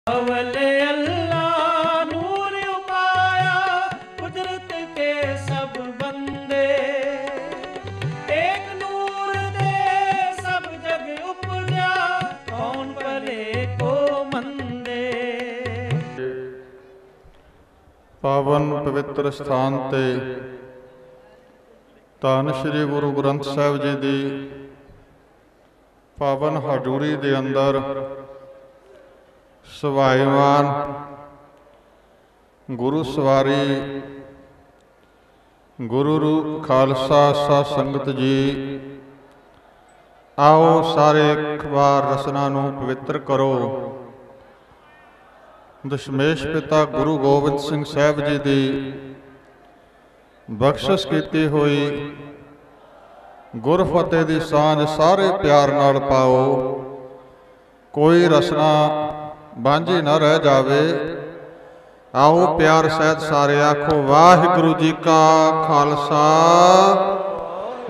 अवले अल्लाह नूर उपाया कुदरत के सब बंदे एक नूर दे सब जग उपजा कौन भले को मंदे। पावन पवित्र स्थान ते धन श्री गुरु ग्रंथ साहिब जी की पावन हजूरी दे अंदर सवाईमान गुरु सवारी गुरु रूप खालसा सा संगत जी, आओ सारे एक बार रसना नूं पवित्र करो। दशमेश पिता गुरु गोबिंद सिंह साहिब जी की बख्शिश की हुई गुरफतेह की सांझ सारे प्यार नाल पाओ, कोई रसना बांझी न रह जावे। आओ प्यार सहित सारे आखो वाहिगुरु जी का खालसा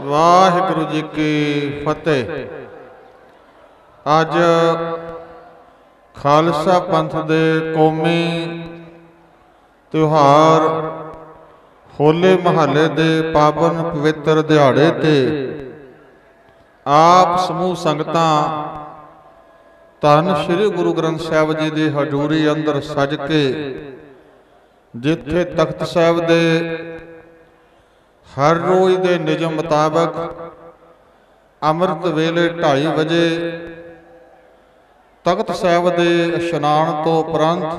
वाहिगुरु जी की फतेह। अज खालसा पंथ दे कौमी त्योहार होले महल्ले दे पावन पवित्र दिहाड़े ते आप समूह संगतां धन श्री गुरु ग्रंथ साहिब जी की हजूरी अंदर सज के जिथे तख्त साहिब दे हर रोज के नियम मुताबक अमृत वेले 2:30 बजे तख्त साहिब के इशनान तो उपरंत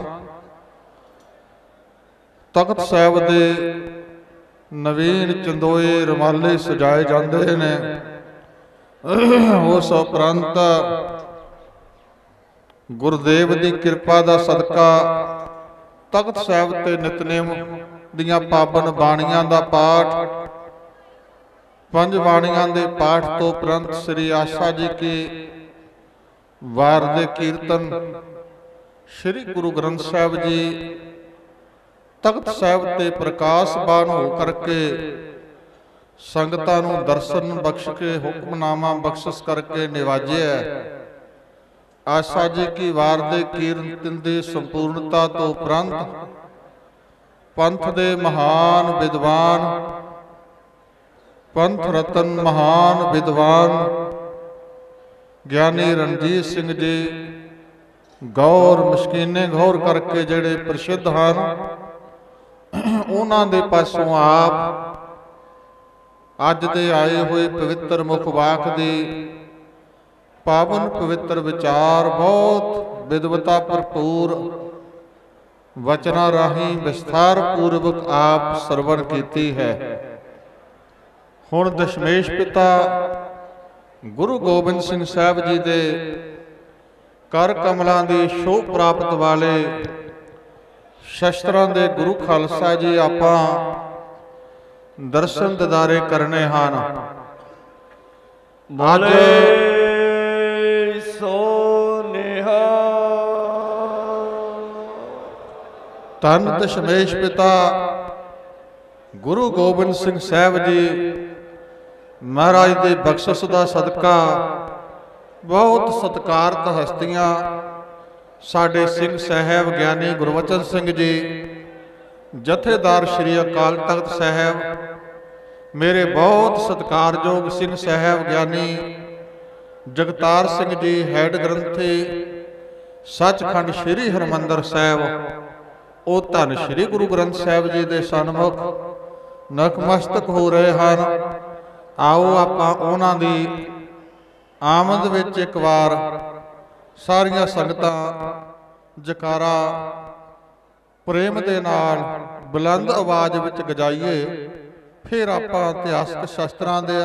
तख्त साहिब के नवीन चंदोए रुमाले सजाए जाते हैं। उस उपरंत गुरुदेव की कृपा का सदका तख्त साहिब ते नितनेम दियां पावन बाणियां का पाठ, 5 बाणियां के पाठ तो उपरंत श्री आशा जी की वार दे कीर्तन, श्री गुरु ग्रंथ साहिब जी तख्त साहिब ते प्रकाश बान हो करके संगतां नूं दर्शन बख्श के हुक्मनामा बख्शिश करके निवाजिया। आशा जी की वार दे कीर्तन की संपूर्णता तो उपरंत पंथ दे महान विद्वान, पंथ रतन महान विद्वान ज्ञानी रणजीत सिंह जी गौर मशकीने गौर करके जेड़े प्रसिद्ध हैं, उन्हां दे पासों आप अज दे आए हुए पवित्र मुखवाक दी पावन पवित्र विचार बहुत विद्वता भरपूर वचना राही विस्तार पूर्वक आप सरवण की है। हुण दशमेश पिता गुरु गोबिंद सिंह साहिब जी दे कर कमलों की शोभ प्राप्त वाले शस्त्रां दे गुरु खालसा जी आपां दर्शन दिदारे करने हैं। अज धन दशमेश पिता गुरु गोबिंद सिंह साहिब जी महाराज के बख्शिश का सदका बहुत सत्कारत हस्तियां साडे सिंह साहब ज्ञानी गुरबचन सिंह जी, जथेदार श्री अकाल तख्त साहब, मेरे बहुत सत्कारयोग सिंह साहब ज्ञानी जगतार सिंह जी हैड ग्रंथी सचखंड श्री हरमंदर साहब, ਉਹ ਧੰਨ श्री गुरु ग्रंथ साहिब जी के सन्मुख नतमस्तक हो रहे हैं। आओ आपां उन्हां दी आमद विच एक बार सारियां संगतां जकारा प्रेम दे नाल बुलंद आवाज़ विच गजाइए। फिर आपां इतिहासक शास्त्रां दे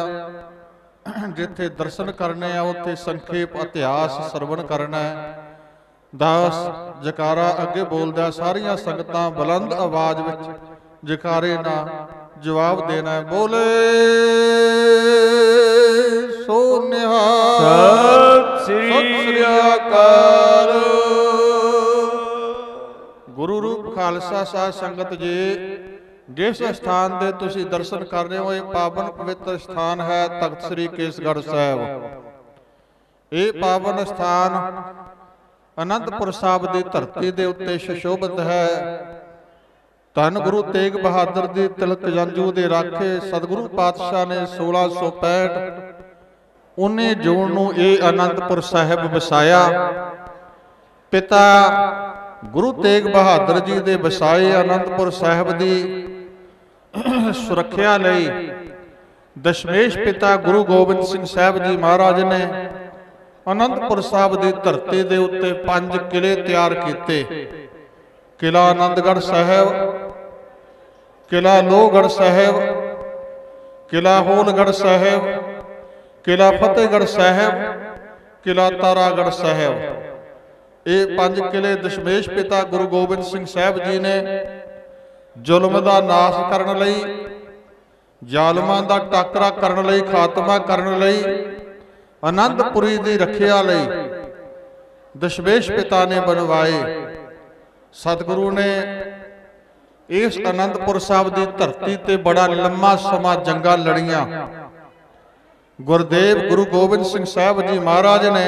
जिथे दर्शन करने आ उत्थे संखेप इतिहास सरवण करना है। दास जकारा अगे बोलदा सारियां संगतां बुलंद आवाज विच जकारे ना जवाब देना है। बोले सो निहाल सत श्री अकाल। गुरु रूप खालसा साध संगत जी, जिस स्थान दे तुसी दर्शन कर रहे हो, ये पावन पवित्र स्थान है तख्त श्री केसगढ़ साहिब। ये पावन स्थान ਅਨੰਦਪੁਰ ਸਾਹਿਬ ਦੀ ਧਰਤੀ ਦੇ ਉੱਤੇ ਸੁਸ਼ੋਭਿਤ ਹੈ। ਧੰਨ ਗੁਰੂ ਤੇਗ ਬਹਾਦਰ ਦੀ ਤਿਲਕ ਜੰਜੂ ਦੇ ਰਾਖੇ ਸਤਿਗੁਰੂ ਪਾਤਸ਼ਾਹ ਨੇ 1665 19 ਜੂਨ ਨੂੰ ਇਹ ਅਨੰਦਪੁਰ ਸਾਹਿਬ ਵਸਾਇਆ। ਪਿਤਾ ਗੁਰੂ ਤੇਗ ਬਹਾਦਰ ਜੀ ਦੇ ਵਸਾਏ ਅਨੰਦਪੁਰ ਸਾਹਿਬ ਦੀ ਸੁਰੱਖਿਆ ਲਈ ਦਸ਼ਮੇਸ਼ ਪਿਤਾ ਗੁਰੂ ਗੋਬਿੰਦ ਸਿੰਘ ਸਾਹਿਬ ਜੀ ਮਹਾਰਾਜ ਨੇ ਅਨੰਦਪੁਰ ਸਾਹਿਬ ਦੀ ਧਰਤੀ ਦੇ ਉੱਤੇ 5 ਕਿਲੇ ਤਿਆਰ ਕੀਤੇ। ਕਿਲਾ ਆਨੰਦਗੜ੍ਹ ਸਾਹਿਬ, ਕਿਲਾ ਲੋਹਗੜ੍ਹ ਸਾਹਿਬ, ਕਿਲਾ ਹੋਲਗੜ੍ਹ ਸਾਹਿਬ, ਕਿਲਾ ਫਤਿਹਗੜ੍ਹ ਸਾਹਿਬ, ਕਿਲਾ ਤਾਰਾਗੜ੍ਹ ਸਾਹਿਬ। ਇਹ 5 ਕਿਲੇ ਦਸ਼ਮੇਸ਼ ਪਿਤਾ ਗੁਰੂ ਗੋਬਿੰਦ ਸਿੰਘ ਸਾਹਿਬ ਜੀ ਨੇ ਜ਼ੁਲਮ ਦਾ ਨਾਸ਼ ਕਰਨ ਲਈ, ਜ਼ਾਲਮਾਂ ਦਾ ਟਾਕਰਾ ਕਰਨ ਲਈ, ਖਾਤਮਾ ਕਰਨ ਲਈ, ਆਨੰਦਪੁਰੀ ਦੀ ਰੱਖਿਆ ਲਈ ਦਸ਼ਮੇਸ਼ ਪਿਤਾ ਨੇ ਬਣਵਾਏ। ਸਤਿਗੁਰੂ ਨੇ ਇਸ ਅਨੰਦਪੁਰ ਸਾਹਿਬ ਦੀ ਧਰਤੀ ਤੇ ਬੜਾ ਲੰਮਾ ਸਮਾਂ ਜੰਗਾਂ ਲੜੀਆਂ। ਗੁਰਦੇਵ ਗੁਰੂ ਗੋਬਿੰਦ ਸਿੰਘ ਸਾਹਿਬ ਜੀ ਮਹਾਰਾਜ ਨੇ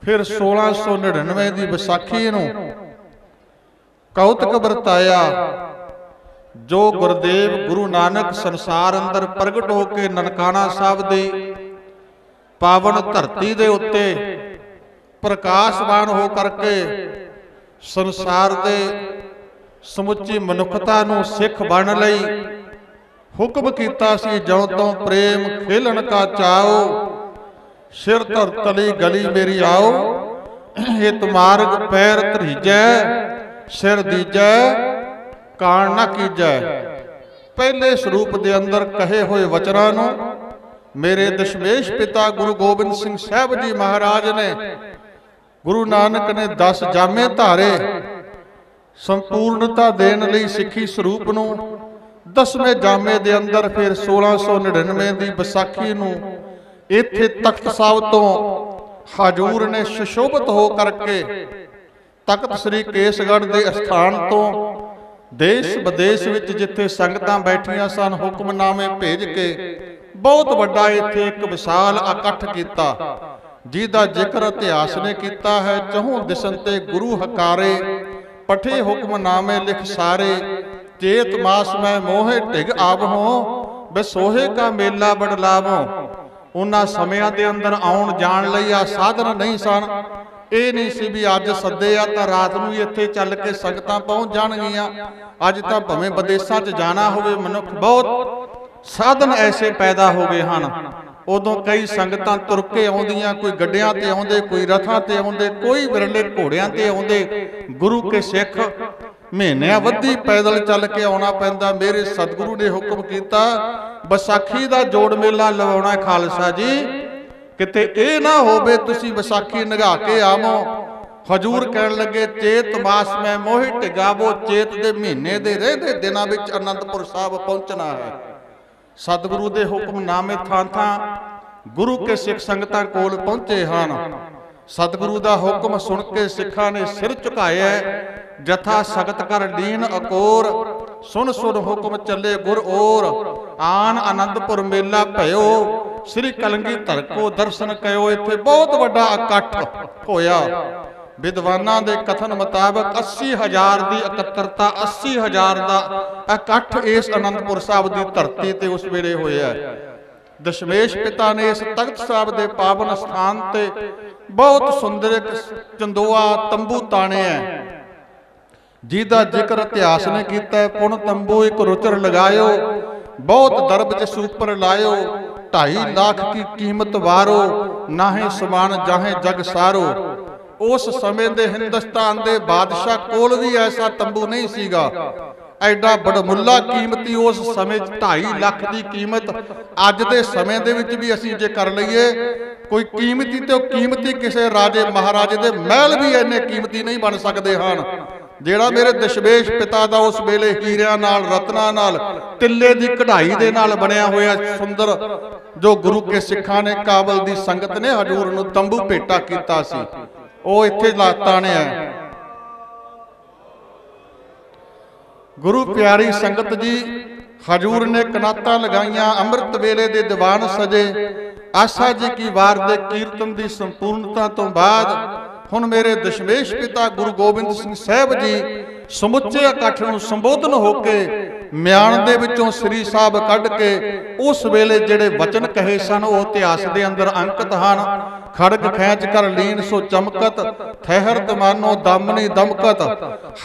ਫਿਰ 1699 ਦੀ ਵਿਸਾਖੀ ਨੂੰ ਕੌਤਕ ਵਰਤਾਇਆ। ਜੋ ਗੁਰਦੇਵ ਗੁਰੂ ਨਾਨਕ ਸੰਸਾਰ ਅੰਦਰ ਪ੍ਰਗਟ ਹੋ ਕੇ ਨਨਕਾਣਾ ਸਾਹਿਬ ਦੀ ਪਾਵਨ ਧਰਤੀ ਦੇ ਉੱਤੇ ਪ੍ਰਕਾਸ਼ਵਾਨ ਹੋ ਕਰਕੇ ਸੰਸਾਰ ਦੇ ਸਮੁੱਚੀ ਮਨੁੱਖਤਾ ਨੂੰ ਸਿੱਖ ਬਣਨ ਲਈ ਹੁਕਮ ਕੀਤਾ ਸੀ। ਜਿਉ ਤੋਂ ਪ੍ਰੇਮ ਖੇਲਣ ਕਾ ਚਾਓ, ਸਿਰ ਧਰ ਤਲੀ ਗਲੀ ਮੇਰੀ ਆਓ। ਹਿਤ ਮਾਰਗ ਪੈਰ ਧਰੀਜੈ, ਸਿਰ ਦੀਜੈ ਕਾਣ ਨਾ ਕੀਜੈ। ਪਹਿਲੇ ਸਰੂਪ ਦੇ ਅੰਦਰ ਕਹੇ ਹੋਏ ਵਚਨਾਂ ਨੂੰ ਮੇਰੇ ਦਸ਼ਮੇਸ਼ ਪਿਤਾ ਗੁਰੂ ਗੋਬਿੰਦ ਸਿੰਘ ਸਾਹਿਬ ਜੀ ਮਹਾਰਾਜ ਨੇ, ਗੁਰੂ ਨਾਨਕ ਨੇ 10 ਜਾਮੇ ਧਾਰੇ। ਸੰਪੂਰਨਤਾ ਦੇਣ ਲਈ ਸਿੱਖੀ ਸਰੂਪ ਨੂੰ 10ਵੇਂ ਜਾਮੇ ਦੇ ਅੰਦਰ ਫਿਰ 1699 ਦੀ ਵਿਸਾਖੀ ਨੂੰ ਇੱਥੇ ਤਖਤ ਸਾਹਿਬ ਤੋਂ ਹਜੂਰ ਨੇ ਸੁਸ਼ੋਭਿਤ ਹੋ ਕਰਕੇ ਤਖਤ ਸ੍ਰੀ ਕੇਸਗੜ੍ਹ ਦੇ ਅਸਥਾਨ ਤੋਂ ਦੇਸ਼ ਵਿਦੇਸ਼ ਵਿੱਚ ਜਿੱਥੇ ਸੰਗਤਾਂ ਬੈਠੀਆਂ ਸਨ ਹੁਕਮਨਾਮੇ ਭੇਜ ਕੇ ਬਹੁਤ ਵੱਡਾ ਇੱਥੇ ਇੱਕ ਵਿਸ਼ਾਲ ਇਕੱਠ ਕੀਤਾ, ਜਿਹਦਾ ਜ਼ਿਕਰ ਇਤਿਹਾਸ ਨੇ ਕੀਤਾ ਹੈ। ਚਹੋਂ ਦਿਸਨ ਤੇ ਗੁਰੂ ਹਕਾਰੇ, ਪਠੇ ਹੁਕਮਨਾਮੇ ਲਿਖ ਸਾਰੇ। ਚੇਤ ਮਾਸ ਮੈਂ ਮੋਹੇ ਢਿਗ ਆਵਹੋਂ, ਬਸੋਹੇ ਕਾ ਮੇਲਾ ਬੜ ਲਾਵੋਂ। ਉਹਨਾਂ ਸਮਿਆਂ ਦੇ ਅੰਦਰ ਆਉਣ ਜਾਣ ਲਈ ਆ ਸਾਧਨ ਨਹੀਂ ਸਨ। ਇਹ ਨਹੀਂ ਸੀ ਵੀ ਅੱਜ ਸੱਦੇ ਆ ਤਾਂ ਰਾਤ ਨੂੰ ਹੀ ਇੱਥੇ ਚੱਲ ਕੇ ਸੰਗਤਾਂ ਪਹੁੰਚ ਜਾਣਗੀਆਂ। ਅੱਜ ਤਾਂ ਭਾਵੇਂ ਵਿਦੇਸ਼ਾਂ 'ਚ ਜਾਣਾ ਹੋਵੇ, ਮਨੁੱਖ ਬਹੁਤ ਸਾਧਨ ਐਸੇ ਪੈਦਾ ਹੋ ਗਏ ਹਨ। ਉਦੋਂ ਕਈ ਸੰਗਤਾਂ ਤੁਰ ਕੇ ਆਉਂਦੀਆਂ, ਕੋਈ ਗੱਡਿਆਂ ਤੇ ਆਉਂਦੇ, ਕੋਈ ਰਥਾਂ ਤੇ ਆਉਂਦੇ, ਕੋਈ ਵਿਰਲੇ ਘੋੜਿਆਂ ਤੇ ਆਉਂਦੇ। ਗੁਰੂ ਕੇ ਸਿੱਖ ਮਹੀਨਿਆਂ ਵੱਧੀ ਪੈਦਲ ਚੱਲ ਕੇ ਆਉਣਾ ਪੈਂਦਾ। ਮੇਰੇ ਸਤਿਗੁਰੂ ਨੇ ਹੁਕਮ ਕੀਤਾ ਵਿਸਾਖੀ ਦਾ ਜੋੜ ਮੇਲਾ ਲਵਾਉਣਾ ਖਾਲਸਾ ਜੀ, ਕਿਤੇ ਇਹ ਨਾ ਹੋਵੇ ਤੁਸੀਂ ਵਿਸਾਖੀ ਨਿਘਾ ਕੇ ਆਵੋ। ਹਜੂਰ ਕਹਿਣ ਲੱਗੇ ਚੇਤ ਮਾਸ ਮੈਂ ਮੋਹਿ ਢਿਗਾਵੋ। ਚੇਤ ਦੇ ਮਹੀਨੇ ਦੇ ਰਹਿੰਦੇ ਦਿਨਾਂ ਵਿੱਚ ਅਨੰਦਪੁਰ ਸਾਹਿਬ ਪਹੁੰਚਣਾ ਹੈ। ਸਤਿਗੁਰੂ ਦੇ ਹੁਕਮਨਾਮੇ ਥਾਂ ਥਾਂ ਗੁਰੂ ਕੇ ਸਿੱਖ ਸੰਗਤਾਂ ਕੋਲ ਪਹੁੰਚੇ ਹਨ। ਸਤਿਗੁਰੂ ਦਾ ਹੁਕਮ ਸੁਣ ਕੇ ਸਿੱਖਾਂ ਨੇ ਸਿਰ ਝੁਕਾਇਆ। ਜਥਾ ਸਖਤ ਕਰ ਲੀਨ ਅਕੋਰ, ਸੁਣ ਸੁਣ ਹੁਕਮ ਚੱਲੇ ਗੁਰ ਔਰ। ਆਨ ਅਨੰਦਪੁਰ ਮੇਲਾ ਭਇਓ, ਸ੍ਰੀ ਕਲਗੀਧਰ ਕੋ ਦਰਸ਼ਨ ਕਇਓ। ਇੱਥੇ ਬਹੁਤ ਵੱਡਾ ਇਕੱਠ ਹੋਇਆ। ਵਿਦਵਾਨਾਂ ਦੇ ਕਥਨ ਮੁਤਾਬਕ 80,000 ਦੀ ਇਕੱਤਰਤਾ, 80,000 ਦਾ ਇਕੱਠ ਇਸ ਅਨੰਦਪੁਰ ਸਾਹਿਬ ਦੀ ਧਰਤੀ ਤੇ ਉਸ ਵੇਲੇ ਹੋਇਆ। ਦਸ਼ਮੇਸ਼ ਪਿਤਾ ਨੇ ਇਸ ਤਖਤ ਸਾਹਿਬ ਦੇ ਪਾਵਨ ਸਥਾਨ ਤੇ ਬਹੁਤ ਸੁੰਦਰ ਇੱਕ ਚੰਦੋਆ ਤੰਬੂ ਤਾਣਿਆ, ਜਿਹਦਾ ਜ਼ਿਕਰ ਇਤਿਹਾਸ ਨੇ ਕੀਤਾ। ਪੁਣ ਤੰਬੂ ਇੱਕ ਰੁਚਰ ਲਗਾਇਓ, ਬਹੁਤ ਦਰਬ ਜਿਸ ਉੱਪਰ ਲਾਇਓ। 2.5 ਲੱਖ ਕੀ ਕੀਮਤ ਵਾਰੋ, ਨਾਹੇ ਸਮਾਨ ਜਾਹੇ ਜਗ ਸਾਰੋ। ਉਸ ਸਮੇਂ ਦੇ ਹਿੰਦੁਸਤਾਨ ਦੇ ਬਾਦਸ਼ਾਹ ਕੋਲ ਵੀ ਐਸਾ ਤੰਬੂ ਨਹੀਂ ਸੀਗਾ। ਐਡਾ ਬੜਮੁੱਲਾ ਕੀਮਤੀ ਉਸ ਸਮੇਂ 2.5 ਲੱਖ ਦੀ ਕੀਮਤ। ਅੱਜ ਦੇ ਸਮੇਂ ਦੇ ਵਿੱਚ ਵੀ ਅਸੀਂ ਜੇ ਕਰ ਲਈਏ ਕੋਈ ਕੀਮਤੀ ਤੇ ਉਹ ਕੀਮਤੀ ਕਿਸੇ ਰਾਜੇ ਮਹਾਰਾਜੇ ਦੇ ਮਹਿਲ ਵੀ ਇੰਨੇ ਕੀਮਤੀ ਨਹੀਂ ਬਣ ਸਕਦੇ ਹਨ। ਜਿਹੜਾ ਮੇਰੇ ਦਸ਼ਮੇਸ਼ ਪਿਤਾ ਦਾ ਉਸ ਵੇਲੇ ਹੀਰਿਆਂ ਨਾਲ, ਰਤਨਾਂ ਨਾਲ, ਤਿੱਲੇ ਦੀ ਕਢਾਈ ਦੇ ਨਾਲ ਬਣਿਆ ਹੋਇਆ ਸੁੰਦਰ ਜੋ ਗੁਰੂ ਕੇ ਸਿੱਖਾਂ ਨੇ, ਕਾਬਲ ਦੀ ਸੰਗਤ ਨੇ ਹਜੂਰ ਨੂੰ ਤੰਬੂ ਭੇਟਾ ਕੀਤਾ ਸੀ, ਉਹ ਇੱਥੇ ਤਾਣਿਆ। ਗੁਰੂ ਪਿਆਰੀ ਸੰਗਤ ਜੀ, ਹਜੂਰ ਨੇ ਕਨਾਤਾਂ ਲਗਾਈਆਂ। ਅੰਮ੍ਰਿਤ ਵੇਲੇ ਦੇ ਦੀਵਾਨ ਸਜੇ। ਆਸਾ ਜੀ ਕੀ ਵਾਰ ਦੇ ਕੀਰਤਨ ਦੀ ਸੰਪੂਰਨਤਾ ਤੋਂ ਬਾਅਦ ਹੁਣ ਮੇਰੇ ਦਸ਼ਮੇਸ਼ ਪਿਤਾ ਗੁਰੂ ਗੋਬਿੰਦ ਸਿੰਘ ਸਾਹਿਬ ਜੀ ਸਮੁੱਚੇ ਇਕੱਠ ਨੂੰ ਸੰਬੋਧਨ ਹੋ ਕੇ ਮਿਆਨ ਦੇ ਵਿੱਚੋਂ ਸ੍ਰੀ ਸਾਹਿਬ ਕੱਢ ਕੇ ਉਸ ਵੇਲੇ ਜਿਹੜੇ ਵਚਨ ਕਹੇ ਸਨ ਉਹ ਇਤਿਹਾਸ ਦੇ ਅੰਦਰ ਅੰਕਿਤ ਹਨ। ਖੜਗ ਖੈਂਚ ਕਰ ਲੀਨ ਸੋ ਚਮਕਤ, ਠਹਿਰ ਦਮਾਨੋ ਦਮਨੀ ਦਮਕਤ।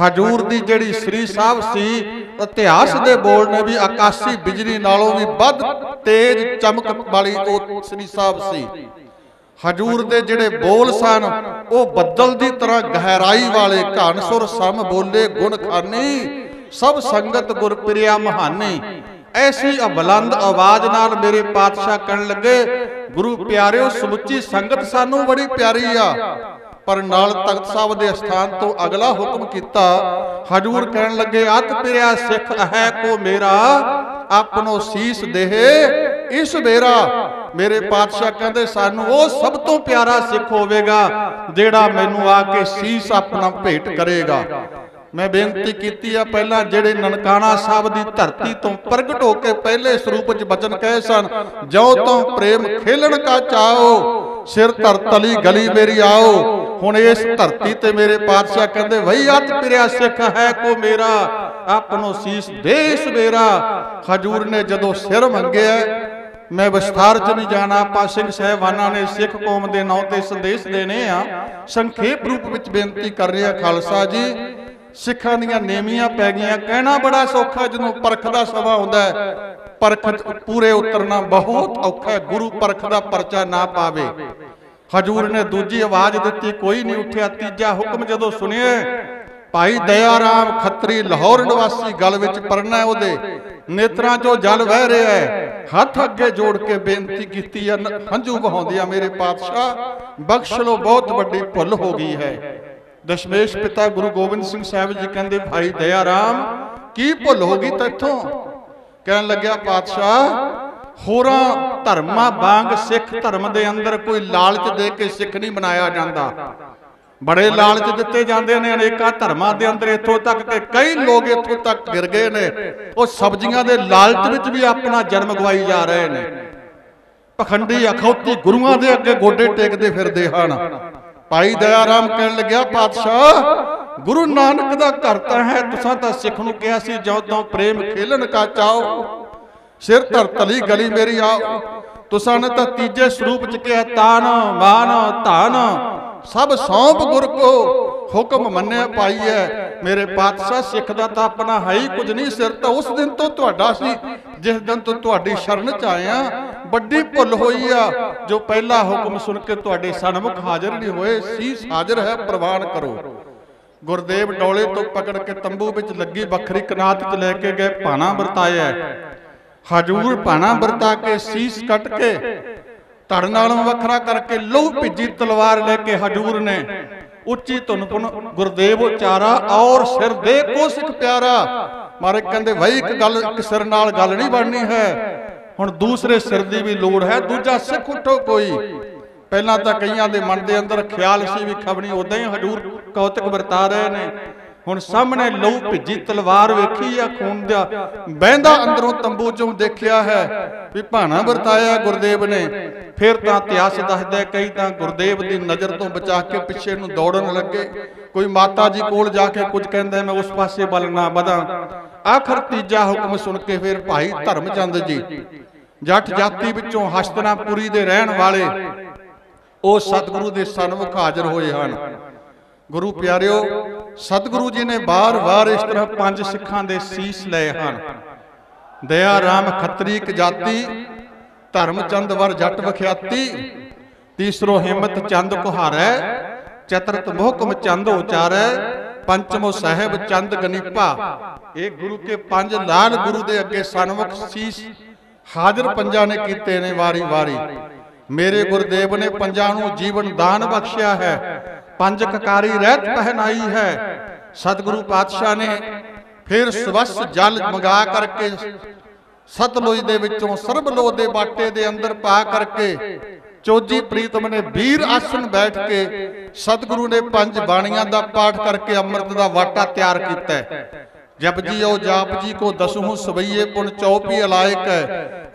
ਹਜੂਰ ਦੀ ਜਿਹੜੀ ਸ੍ਰੀ ਸਾਹਿਬ ਸੀ, ਇਤਿਹਾਸ ਦੇ ਬੋਲ ਨੇ ਵੀ ਆਕਾਸ਼ੀ ਬਿਜਲੀ ਨਾਲੋਂ ਵੀ ਵੱਧ ਤੇਜ਼ ਚਮਕ ਵਾਲੀ ਉਹ ਸ੍ਰੀ ਸਾਹਿਬ ਸੀ। ਹਜੂਰ ਦੇ ਜਿਹੜੇ ਬੋਲ ਸਨ ਉਹ ਬੱਦਲ ਦੀ ਤਰ੍ਹਾਂ ਗਹਿਰਾਈ ਵਾਲੇ, ਘਨ ਸੁਰ ਸਮ ਬੋਲੇ ਗੁਣ ਖਾਨੀ, ਸਭ ਸੰਗਤ ਗੁਰ ਪ੍ਰਿਆ ਮਹਾਨੀ। ਐਸੀ ਬੁਲੰਦ ਆਵਾਜ਼ ਨਾਲ ਮੇਰੇ ਪਾਤਸ਼ਾਹ ਕਹਿਣ ਲੱਗੇ, ਗੁਰੂ ਪਿਆਰਿਓ ਸਮੁੱਚੀ ਸੰਗਤ ਸਾਨੂੰ ਬੜੀ ਪਿਆਰੀ ਆ, ਪਰ ਨਾਲ ਤਖਤ ਸਾਹਿਬ ਦੇ ਸਥਾਨ ਤੋਂ ਅਗਲਾ ਹੁਕਮ ਕੀਤਾ। ਹਜੂਰ ਕਹਿਣ ਲੱਗੇ, ਅਤ ਪਿਰਿਆ ਸਿੱਖ ਹੈ ਕੋ ਮੇਰਾ, ਆਪਣੋ ਸੀਸ ਦੇਹ ਇਸ ਵੇਰਾ। ਮੇਰੇ ਪਾਤਸ਼ਾਹ ਕਹਿੰਦੇ ਸਾਨੂੰ ਉਹ ਸਭ ਤੋਂ ਪਿਆਰਾ ਸਿੱਖ ਹੋਵੇਗਾ ਜਿਹੜਾ ਮੈਨੂੰ ਆ ਕੇ ਸੀਸ ਆਪਣਾ ਭੇਟ ਕਰੇਗਾ। ਮੈਂ ਬੇਨਤੀ ਕੀਤੀ ਆ ਪਹਿਲਾਂ ਜਿਹੜੇ ਨਨਕਾਣਾ ਸਾਹਿਬ ਦੀ ਧਰਤੀ ਤੋਂ ਪ੍ਰਗਟ ਹੋ ਕੇ ਪਹਿਲੇ ਸਰੂਪ ਚ ਬਚਨ ਕਹੇ ਸਨ, ਜੋ ਤੋਂ ਪ੍ਰੇਮ ਖੇਲਣ ਕਾ ਚਾਓ, ਸਿਰ ਧਰ ਤਲੀ ਗਲੀ ਮੇਰੀ ਆਓ। ਹੁਣ ਇਸ ਧਰਤੀ ਤੇ ਮੇਰੇ ਪਾਤਸ਼ਾਹ ਕਹਿੰਦੇ, ਵਈ ਅਤ ਪਿਰਿਆ ਸਿੱਖ ਹੈ ਕੋ ਮੇਰਾ, ਆਪਣੋ ਸੀਸ ਦੇਸ ਮੇਰਾ। ਹਜੂਰ ਨੇ ਜਦੋਂ ਸਿਰ ਮੰਗਿਆ, ਮੈਂ ਵਿਸਥਾਰ ਚ ਨਹੀਂ ਜਾਣਾ, ਆਪਾਂ ਸਿੰਘ ਸਾਹਿਬਾਨਾਂ ਨੇ ਸਿੱਖ ਕੌਮ ਦੇ ਨਾਂ ਤੇ ਸੰਦੇਸ਼ ਦੇਣੇ ਆ, ਸੰਖੇਪ ਰੂਪ ਵਿੱਚ ਬੇਨਤੀ ਕਰ ਰਿਹਾ। ਖਾਲਸਾ ਜੀ, ਸਿੱਖਾਂ ਦੀਆਂ ਨੇਮੀਆਂ ਪੈ ਗਈਆਂ। ਕਹਿਣਾ ਬੜਾ ਸੌਖਾ, ਜਦੋਂ ਪਰਖ ਦਾ ਸਮਾਂ ਆਉਂਦਾ ਹੈ ਪਰਖ ਪੂਰੇ ਉਤਰਨਾ ਬਹੁਤ ਔਖਾ ਹੈ। ਗੁਰੂ ਪਰਖ ਦਾ ਪਰਚਾ ਨਾ ਪਾਵੇ। ਹਜੂਰ ਨੇ ਦੂਜੀ ਆਵਾਜ਼ ਦਿੱਤੀ, ਕੋਈ ਨਹੀਂ ਉੱਠਿਆ। ਤੀਜਾ ਹੁਕਮ ਜਦੋਂ ਸੁਣਿਆ, ਭਾਈ ਦਇਆ ਰਾਮ ਖੱਤਰੀ ਲਾਹੌਰ ਨਿਵਾਸੀ ਗਲ ਵਿੱਚ ਪਰਨਾ, ਉਹਦੇ ਨੇਤਰਾਂ ਚੋਂ ਜਲ ਵਹਿ ਰਿਹਾ ਹੈ। ਹੱਥ ਅੱਗੇ ਜੋੜ ਕੇ ਬੇਨਤੀ ਕੀਤੀ ਆ, ਹੰਝੂ ਵਹਾਉਂਦਿਆਂ, ਮੇਰੇ ਪਾਤਸ਼ਾਹ ਬਖਸ਼ ਲੋ, ਬਹੁਤ ਵੱਡੀ ਭੁੱਲ ਹੋ ਗਈ ਹੈ। ਦਸ਼ਮੇਸ਼ ਪਿਤਾ ਗੁਰੂ ਗੋਬਿੰਦ ਸਿੰਘ ਸਾਹਿਬ ਜੀ ਕਹਿੰਦੇ, ਭਾਈ ਦਇਆ ਰਾਮ ਕੀ ਭੁੱਲ ਹੋ ਗਈ ਤੈਥੋਂ? ਕਹਿਣ ਲੱਗਿਆ, ਪਾਤਸ਼ਾਹ ਹੋਰਾਂ ਧਰਮਾਂ ਵਾਂਗ ਸਿੱਖ ਧਰਮ ਦੇ ਅੰਦਰ ਕੋਈ ਲਾਲਚ ਦੇ ਕੇ ਸਿੱਖ ਨਹੀਂ ਬਣਾਇਆ ਜਾਂਦਾ। ਬੜੇ ਲਾਲਚ ਦਿੱਤੇ ਜਾਂਦੇ ਨੇ ਅਨੇਕਾਂ ਧਰਮਾਂ ਦੇ ਅੰਦਰ, ਇੱਥੋਂ ਤੱਕ ਕਿ ਕਈ ਲੋਕ ਇੱਥੋਂ ਤੱਕ ਗਿਰ ਗਏ ਨੇ, ਉਹ ਸਬਜ਼ੀਆਂ ਦੇ ਲਾਲਚ ਵਿੱਚ ਵੀ ਆਪਣਾ ਜਨਮ ਗਵਾਈ ਜਾ ਰਹੇ ਨੇ। ਪਖੰਡੀ ਅਖੌਤੀ ਗੁਰੂਆਂ ਦੇ ਅੱਗੇ ਗੋਡੇ ਟੇਕਦੇ ਫਿਰਦੇ ਹਨ। ਭਾਈ ਦਇਆ ਰਾਮ ਕਹਿਣ ਲੱਗਿਆ, ਪਾਤਸ਼ਾਹ ਗੁਰੂ ਨਾਨਕ ਦਾ ਘਰ ਤਾਂ ਹੈ, ਤੁਸਾਂ ਤਾਂ ਸਿੱਖ ਨੂੰ ਕਿਹਾ ਸੀ, ਜੋ ਤੋਂ ਪ੍ਰੇਮ ਖੇਲਣ ਕਾ ਚਾਓ, ਸਿਰ ਧਰ ਤਲੀ ਗਲੀ ਮੇਰੀ ਆਓ। ਤੁਸਾਂ ਨੇ ਤਾਂ ਤੀਜੇ ਸਰੂਪ ਚ ਕਿਹਾ, ਤਾਨ ਮਾਨ ਧਾਨ ਸਭ ਸੌਂਪ ਗੁਰ ਕੋ, ਹੁਕਮ ਮੰਨਿਆ ਪਾਈ ਹੈ। ਮੇਰੇ ਪਾਤਸ਼ਾਹ ਸਿੱਖ ਦਾ ਤਾਂ ਆਪਣਾ ਹੈ ਹੀ ਕੁਝ ਨਹੀਂ, ਸਿਰ ਤਾਂ ਉਸ ਦਿਨ ਤੋਂ ਤੁਹਾਡਾ ਸੀ ਜਿਸ ਦਿਨ ਤੋਂ ਤੁਹਾਡੀ ਸ਼ਰਨ ਚ ਆਇਆ। ਵੱਡੀ ਭੁੱਲ ਹੋਈ ਆ ਜੋ ਪਹਿਲਾ ਹੁਕਮ ਸੁਣ ਕੇ ਤੁਹਾਡੇ ਸਨਮੁਖ ਹਾਜ਼ਰ ਨਹੀਂ ਹੋਏ। ਸੀਸ ਹਾਜ਼ਰ ਹੈ, ਪ੍ਰਵਾਨ ਕਰੋ। ਗੁਰਦੇਵ ਡੋਲੇ ਤੋਂ ਪਕੜ ਕੇ ਤੰਬੂ ਵਿੱਚ ਲੱਗੀ ਵੱਖਰੀ ਕਨਾਤ ਚ ਲੈ ਕੇ ਗਏ, ਭਾਣਾ ਵਰਤਾਇਆ। ਹਜੂਰ ਭਾਣਾ ਵਰਤਾ ਕੇ ਸੀਸ ਕੱਟ ਕੇ ਧੜ ਨਾਲੋਂ ਵੱਖਰਾ ਕਰਕੇ ਲਹੂ ਭਿੱਜੀ ਤਲਵਾਰ ਲੈ ਕੇ ਹਜੂਰ ਨੇ ਉੱਚੀ ਧੁਨ ਗੁਰਦੇਵ ਉਚਾਰਾ, ਔਰ ਸਿਰ ਦੇ ਕੋ ਸਿੱਖ ਪਿਆਰਾ। ਮਾਰੇ ਕਹਿੰਦੇ, ਭਾਈ ਇੱਕ ਗੱਲ, ਇੱਕ ਸਿਰ ਨਾਲ ਗੱਲ ਨਹੀਂ ਬਣਨੀ ਹੈ, ਹੁਣ ਦੂਸਰੇ ਸਿਰ ਦੀ ਵੀ ਲੋੜ ਹੈ, ਦੂਜਾ ਸਿੱਖ ਉੱਠੋ ਕੋਈ। ਪਹਿਲਾਂ ਤਾਂ ਕਈਆਂ ਦੇ ਮਨ ਦੇ ਅੰਦਰ ਖਿਆਲ ਸੀ ਵੀ ਖਬਣੀ ਉਦਾਂ ਹੀ ਹਜੂਰ ਕੌਤਕ ਵਰਤਾ ਰਹੇ ਨੇ। ਹੁਣ ਸਾਹਮਣੇ ਲਹੂ ਭਿੱਜੀ ਤਲਵਾਰ ਵੇਖੀ ਆ, ਖੂਨ ਦਾ ਬਹਿੰਦਾ ਅੰਦਰੋਂ ਤੰਬੂ ਚੋਂ ਦੇਖਿਆ ਹੈ ਵੀ ਭਾਣਾ ਵਰਤਾਇਆ ਗੁਰਦੇਵ ਨੇ। ਫਿਰ ਤਾਂ ਇਤਿਹਾਸ ਦੱਸਦਾ, ਕਈ ਤਾਂ ਗੁਰਦੇਵ ਦੀ ਨਜ਼ਰ ਤੋਂ ਬਚਾ ਕੇ ਪਿੱਛੇ ਨੂੰ ਦੌੜਨ ਲੱਗੇ। ਕੋਈ ਮਾਤਾ ਜੀ ਕੋਲ ਜਾ ਕੇ ਕੁਝ ਕਹਿੰਦਾ, ਮੈਂ ਉਸ ਪਾਸੇ ਵੱਲ ਨਾ ਵਧਾਂ। ਆਖਰ ਤੀਜਾ ਹੁਕਮ ਸੁਣ ਕੇ ਫਿਰ ਭਾਈ ਧਰਮਚੰਦ ਜੀ, ਜੱਟ ਜਾਤੀ ਵਿੱਚੋਂ ਹਸਤਨਾਪੁਰੀ ਦੇ ਰਹਿਣ ਵਾਲੇ, ਉਹ ਸਤਿਗੁਰੂ ਦੇ ਸਨਮੁਖ ਹਾਜ਼ਰ ਹੋਏ ਹਨ। ਗੁਰੂ ਪਿਆਰਿਓ, ਸਤਿਗੁਰੂ ਜੀ ਨੇ ਬਾਰ-ਬਾਰ ਇਸ ਤਰ੍ਹਾਂ 5 ਸਿੱਖਾਂ ਦੇ ਸੀਸ ਲਏ ਹਨ। ਦਇਆ ਰਾਮ ਖੱਤਰੀ ਇੱਕ ਜਾਤੀ, ਧਰਮਚੰਦ ਵਰ ਜੱਟ ਵਖਿਆਤੀ, ਤੀਸਰੋ ਹਿੰਮਤ ਚੰਦ ਕੁਹਾਰੈ, ਚਤਰਤ ਮੋਹਕਮ ਚੰਦ ਉਚਾਰੈ, ਪੰਚਮੋ ਸਾਹਿਬ ਚੰਦ ਗਨੀਪਾ। ਇਹ ਗੁਰੂ ਕੇ 5 ਲਾਲ ਗੁਰੂ ਦੇ ਅੱਗੇ ਸਨਮੁਖ ਸੀਸ ਹਾਜ਼ਰ ਪੰਜਾਂ ਨੇ ਕੀਤੇ ਨੇ ਵਾਰੀ-ਵਾਰੀ। ਮੇਰੇ ਗੁਰਦੇਵ ਨੇ ਪੰਜਾਂ ਨੂੰ ਜੀਵਨ ਦਾਨ ਬਖਸ਼ਿਆ ਹੈ, 5 ਕਕਾਰੀ ਰਹਿਤ ਪਹਿਨਾਈ ਹੈ। ਸਤਿਗੁਰੂ ਪਾਤਸ਼ਾਹ ਨੇ ਫਿਰ ਸਵਸ ਜਲ ਮੰਗਾ ਕਰਕੇ ਸਤਲੁਜ ਦੇ ਵਿੱਚੋਂ ਸਰਬਲੋਹ ਦੇ ਬਾਟੇ ਦੇ ਅੰਦਰ ਪਾ ਕਰਕੇ ਚੋਜੀ ਪ੍ਰੀਤਮ ਨੇ ਵੀਰ ਆਸਣ ਬੈਠ ਕੇ ਸਤਿਗੁਰੂ ਨੇ 5 ਬਾਣੀਆਂ ਦਾ ਪਾਠ ਕਰਕੇ ਅੰਮ੍ਰਿਤ ਦਾ ਵਾਟਾ ਤਿਆਰ ਕੀਤਾ। जपजियो जाप जी को दसहूं सवैये पुन चौपी अलायक है,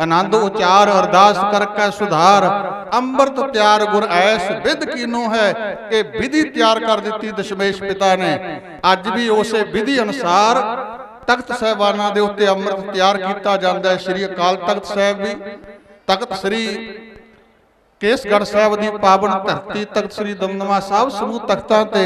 आनंद उचार अरदास करके सुधार, अंमृत त्यार गुर ऐस विद कीनू है। कि विधि तैयार कर दी दशमेश पिता ने। अज भी उसे विधि अनुसार तख्त साहिबाना दे उत्ते अंमृत तैयार किया जाता है। श्री अकाल तख्त साहिब भी, तख्त श्री केसगढ़ साहब की पावन धरती, तख्त श्री दमदमा साहब समूह तख्तां ते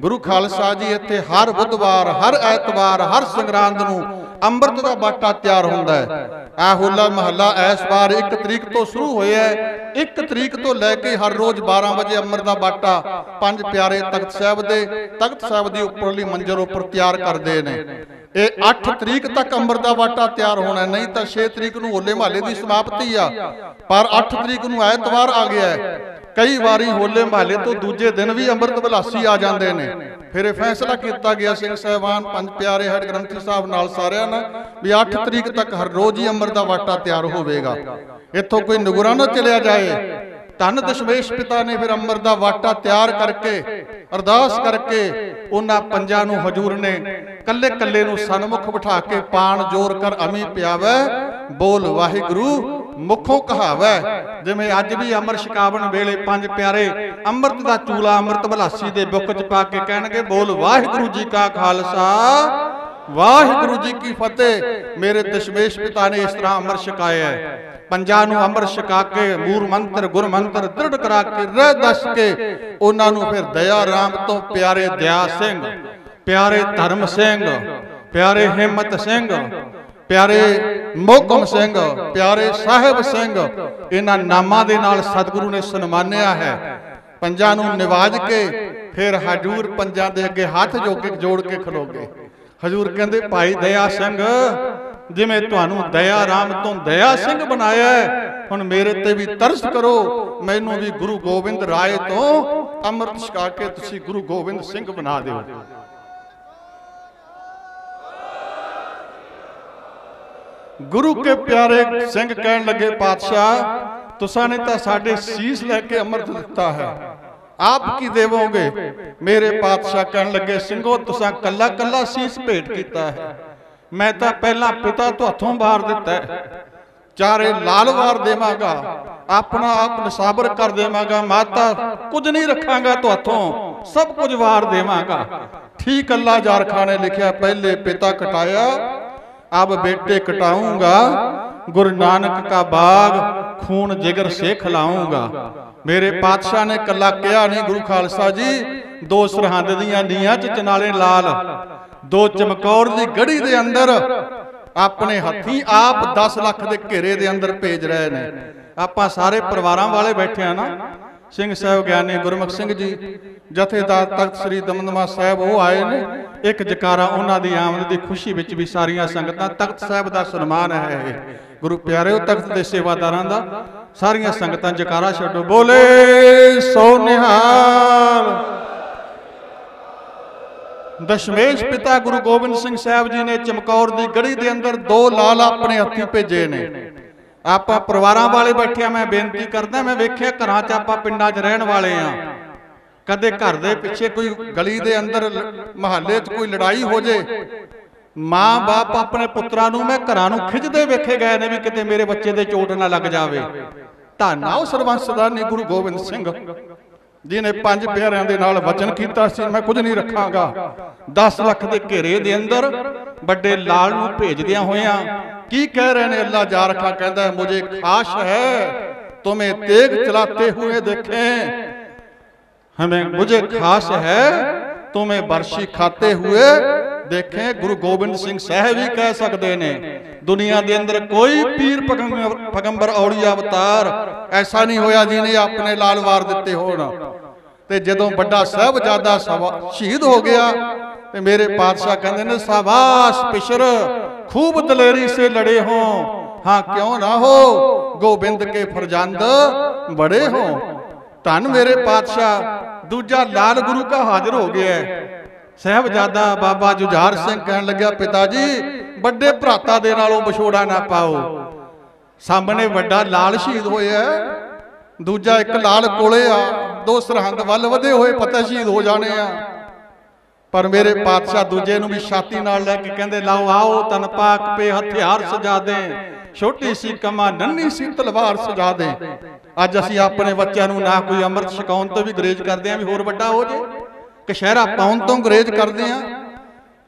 गुरु खालसा जी इत्थे हर बुधवार, हर ऐतवार, हर संगरांद नूं अंमृत का बाटा तैयार होंदा है। आ होला महला इस बार 1 तरीक तो शुरू होया है। 1 तरीक तो लैके हर रोज 12 बजे अंमृत का बाटा पंज प्यारे तख्त साहब दे, तख्त साहब की उपरली मंजिल उपर तैयार करते हैं। ये 8 तरीक तक अंमृत का बाटा तैयार होना, नहीं तो 6 तरीक नूं होले महल्ले की समाप्ति आ, पर 8 तरीक नूं ऐतवार आ गया है। कई बारी होले महल्ले तो दूजे दिन भी अंमृत विलासी आ जाते हैं। फिर फैसला किया गया सिंह साहिबान, पंज प्यारे हेड ग्रंथी साहब नाल सारिਆਂ ने भी 8 तरीक तक हर रोज ही अंमृत का बाटा तैयार होगा। इत्थों कोई नगुरा न चलिया जाए। धन दशमेश पिता ने फिर अंमृत का वाटा तैयार करके अरदास करके उन्हां पंजां नूं हजूर ने कल्ले कल्ले नूं सन्मुख बिठा के पान जोर कर अमी पियावै, बोल वाहिगुरु मुखों कहावै। जिवें अज भी अमर छकावन वेले पंज प्यारे अंमृत का चूला अंमृत विलासी दे बुक च पा के कहणगे, बोल वाहिगुरु जी का खालसा वाहिगुरु जी की फतेह। मेरे दशमेश पिता ने इस तरह अमर छकाया है। पंजां नूं अमर छका के मूर मंत्र गुर मंत्र दृढ़ करा के रह दस के उन्हां नूं फिर दया राम तो प्यारे दया सिंह, प्यारे धर्म सिंह, प्यारे हिम्मत सिंह, प्यारे मोहकम सिंह, प्यारे साहिब सिंह, इन्हां नामां दे नाल सतगुरु ने सन्मानिया है। पंजां नूं निवाज के फिर हजूर पंजां दे अगे हाथ जोड़ के खलो गए। हजूर कहंदे भाई दया सिंह, जिवें तुहानूं दया राम तो दया सिंह बनाया है, हुण मेरे ते भी तरस करो, मैनूं भी गुरु गोबिंद राय तो अमृत छका के तुसीं गुरु गोबिंद सिंह बना दिओ। गुरु के प्यारे सिंह कहन लगे, पातशाह तुसां ने तां साडे सीस लैके अमृत दिता है, आप की देवोगे। मेरे पातशाह कहन लगे, सिंघो तुसां कल्ला कल्ला सीस भेंट किया है, मैं तो पहला पिता तो हथों बार दिता है, चारे लाल वार देवांगा, अपना आप निसाबर कर देवांगा, माता कुछ नहीं रखांगा तो हथों सब कुछ वार देवांगा। ठीक अल्लाह जारखा ने लिखा, पहले पिता कटाया अब बेटे कटाऊंगा, गुरु नानक का बाग खून जिगर से खिलाऊंगा। मेरे पातशाह ने कला कहा नहीं, गुरु खालसा जी दो सरहंद दियां नीहां च चनाले लाल, दो चमकौर दी गढ़ी दे अंदर अपने हथी आप 10 लाख दे घेरे दे अंदर भेज रहे ने। आपां सारे परिवारां वाले बैठे हैं ना, सिंह साहब ज्ञानी गुरमुख सिंह जी जथेदार तख्त श्री दमदमा साहब वो आए ने। एक जकारा उन्हां दी आमद दी खुशी विच भी सारियां संगतां, तख्त साहब दा सन्मान है गुरु प्यारे तख्त दे सेवादारां दा, सारियां संगतां जकारा छड्डो, बोले सो निहाल। दशमेश पिता गुरु गोबिंद सिंह साहब जी ने चमकौर दी गढ़ी दे अंदर 2 लाल अपने हथी भेजे ने। आपां परिवारां वाले बैठे, मैं बेनती करदा, मैं वेख्या घरां च आपां पिंडां च रहण वाले आ, कदे घर दे पिछे कोई गली दे अंदर महल्ले च कोई लड़ाई हो जाए, मां बाप अपने पुत्रां नूं मैं घरां नूं खिचदे वेखे गए ने भी किते मेरे बच्चे दे चोट ना लग जावे। धन आ सरबंस सरदारनी गुरु गोबिंद सिंह जिन्हें 5 प्यारिਆਂ दे नाल वचन कीता सी, मैं कुछ नहीं रखांगा। 10 लाख दे घेरे दे अंदर बड़े लाल नूं भेजदियां होइयां की कह रहे ने, अल्लाह जा रखा कहता है, मुझे खाश है तुम्हें तेग चलाते हुए देखें, हमें मुझे खास है तुम्हें बरशी खाते हुए देखें। गुरु गोबिंद सिंह साहब ही कह सकते ने, दुनिया के अंदर कोई पीर पैगंबर औलिया अवतार ऐसा नहीं होया जिन्हें अपने लाल वार दिते होण। ते जदों बड़ा साहबजादा शहीद हो गया ते मेरे पातशाह कहते ने, शाबाश पिशर खूब दलेरी से लड़े हो, हाँ क्यों ना हो, गोबिंद के फरजंद बड़े हो। धन मेरे पातशाह दूजा लाल गुरु का हाजिर हो गया है। साहबजादा बाबा जुझार सिंह कहन लग्या, पिताजी बड़े भराता दे नालों विछोड़ा ना पाओ, सामने बड़ा लाल शहीद होया, दूजा एक लाल कोले आ, 2 सरहंद वल वधे होए पता शहीद हो जाने आ। पर मेरे पातशाह दूजे नूं भी छाती नाल लैके कहंदे लाओ आओ तन पाक पे हथियार सजा दें, छोटी सी कमा नन्ही सी तलवार सजा दें। अज असीं अपने बच्चों नूं ना कोई अमृत छकाउण तो भी गुरेज करते हैं भी होर वड्डा हो जाए, कशहरा पाउण तो गुरेज करते हैं।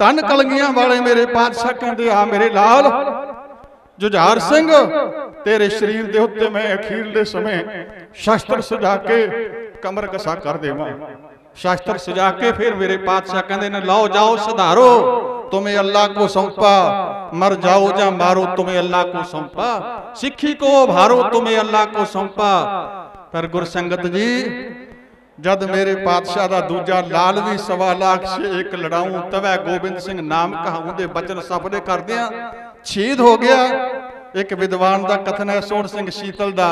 तन कलगियां वाले मेरे पातशाह कहंदे आ मेरे लाल जुझार सिंह, तेरे शरीर दे उत्ते मैं अखीरले समय शस्त्र सजा के कमर कसा कर देवां। शास्त्र सजा के फिर मेरे पातशाह कहते ने लाओ जाओ सुधारो, तुम्हें अल्लाह को सौंपा, मर जाओ जा मारो तुम्हें अल्लाह को सौंपा, सिक्खी को भारो तुम्हें अल्लाह को सौंपा। पर गुरसंगत जी जद मेरे पातशाह का दूजा लाल भी 1.25 लाख से एक लड़ाऊं तवै गोबिंद सिंह नाम कहाऊं दे बचन सपने करदियां शहीद हो गया। एक विद्वान का कथन है सोहण सिंह शीतल का,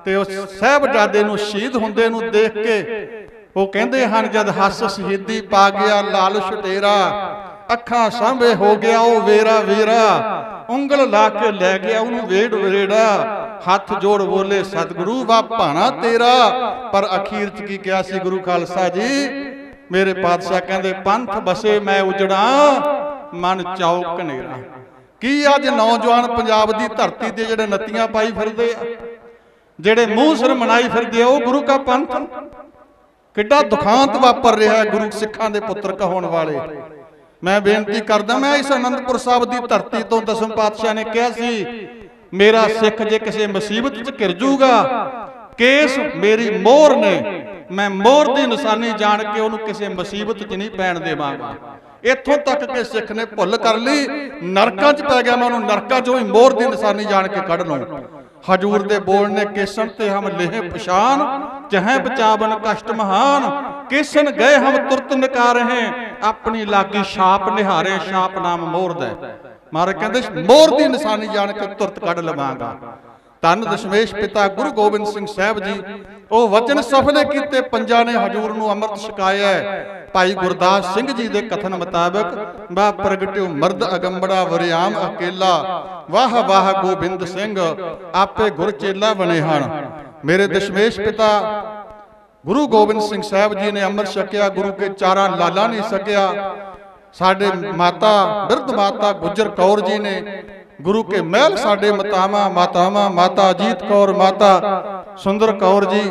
ते उस साहिबजादे नूं शहीद हुंदे नूं देख के वो कहते हैं जद हस शहीदी पा गया लाल छुटेरा, अखा सांभे हो गया वो वेरा वेरा, उंगल ला के लै गया उन्होंने वेड़ वेड़ा, हाथ जोड़ बोले सतगुरु वा भाना तेरा। पर अखीर च की क्या सी गुरु खालसा जी, मेरे पातशाह कहते पंथ बसे मैं उजड़ा मन चाओ कनेरा। की अज नौजवान पंजाब की धरती ते जेड़े नत्तियां पाई फिरदे आ, जेड़े मूँह सिर मनाई फिरदे वो गुरु का पंथ, किड्डा दुखांत वापर रहा है गुरु सिखां दे पुत्र कहाउण वाले। मैं बेनती करदा, मैं इस आनंदपुर साहब की धरती तो दसम पातशाह ने कहा सी मेरा सिख जे किसी मुसीबत च घिर जूगा, केस मेरी मोहर ने, मैं मोहर की निशानी जान के उन्होंने किसी मुसीबत च नहीं पैण देवांगा। इत्थों तक के सिख ने भुल कर ली, नरकां च पै गया मैं उन्होंने नरकां चों ही मोहर की निशानी जान के कढ़ लूं। हजूर दे बोल ने केसन ते हम लेहे पछान, चहे बचावन कष्ट महान, केसन गए हम तुरत निकार हैं, अपनी लागी छाप निहारे छाप नाम मोहर दे। महाराज कहते मोहर की निशानी जान के तुरत कढ़ लवांगा। धन दशमेश पिता गुरु गोबिंद सिंह साहब जी वो वचन सफले कीते, पंजा ने हजूर नूं अमृत छकाया है। भाई गुरदास सिंह जी के कथन मुताबिक बा प्रगट्यो मर्द अगंबड़ा वरियाम अकेला, वाह वाह गोबिंद सिंह आपे गुर चेला बने हन। मेरे दशमेश पिता गुरु गोबिंद सिंह साहब जी ने अमृत छकिया, गुरु के चारा लाला नहीं सकिया। साडे माता बिरध माता गुजर कौर जी ने गुरु के महल साडे मातावां माता अजीत कौर, माता सुंदर कौर जी,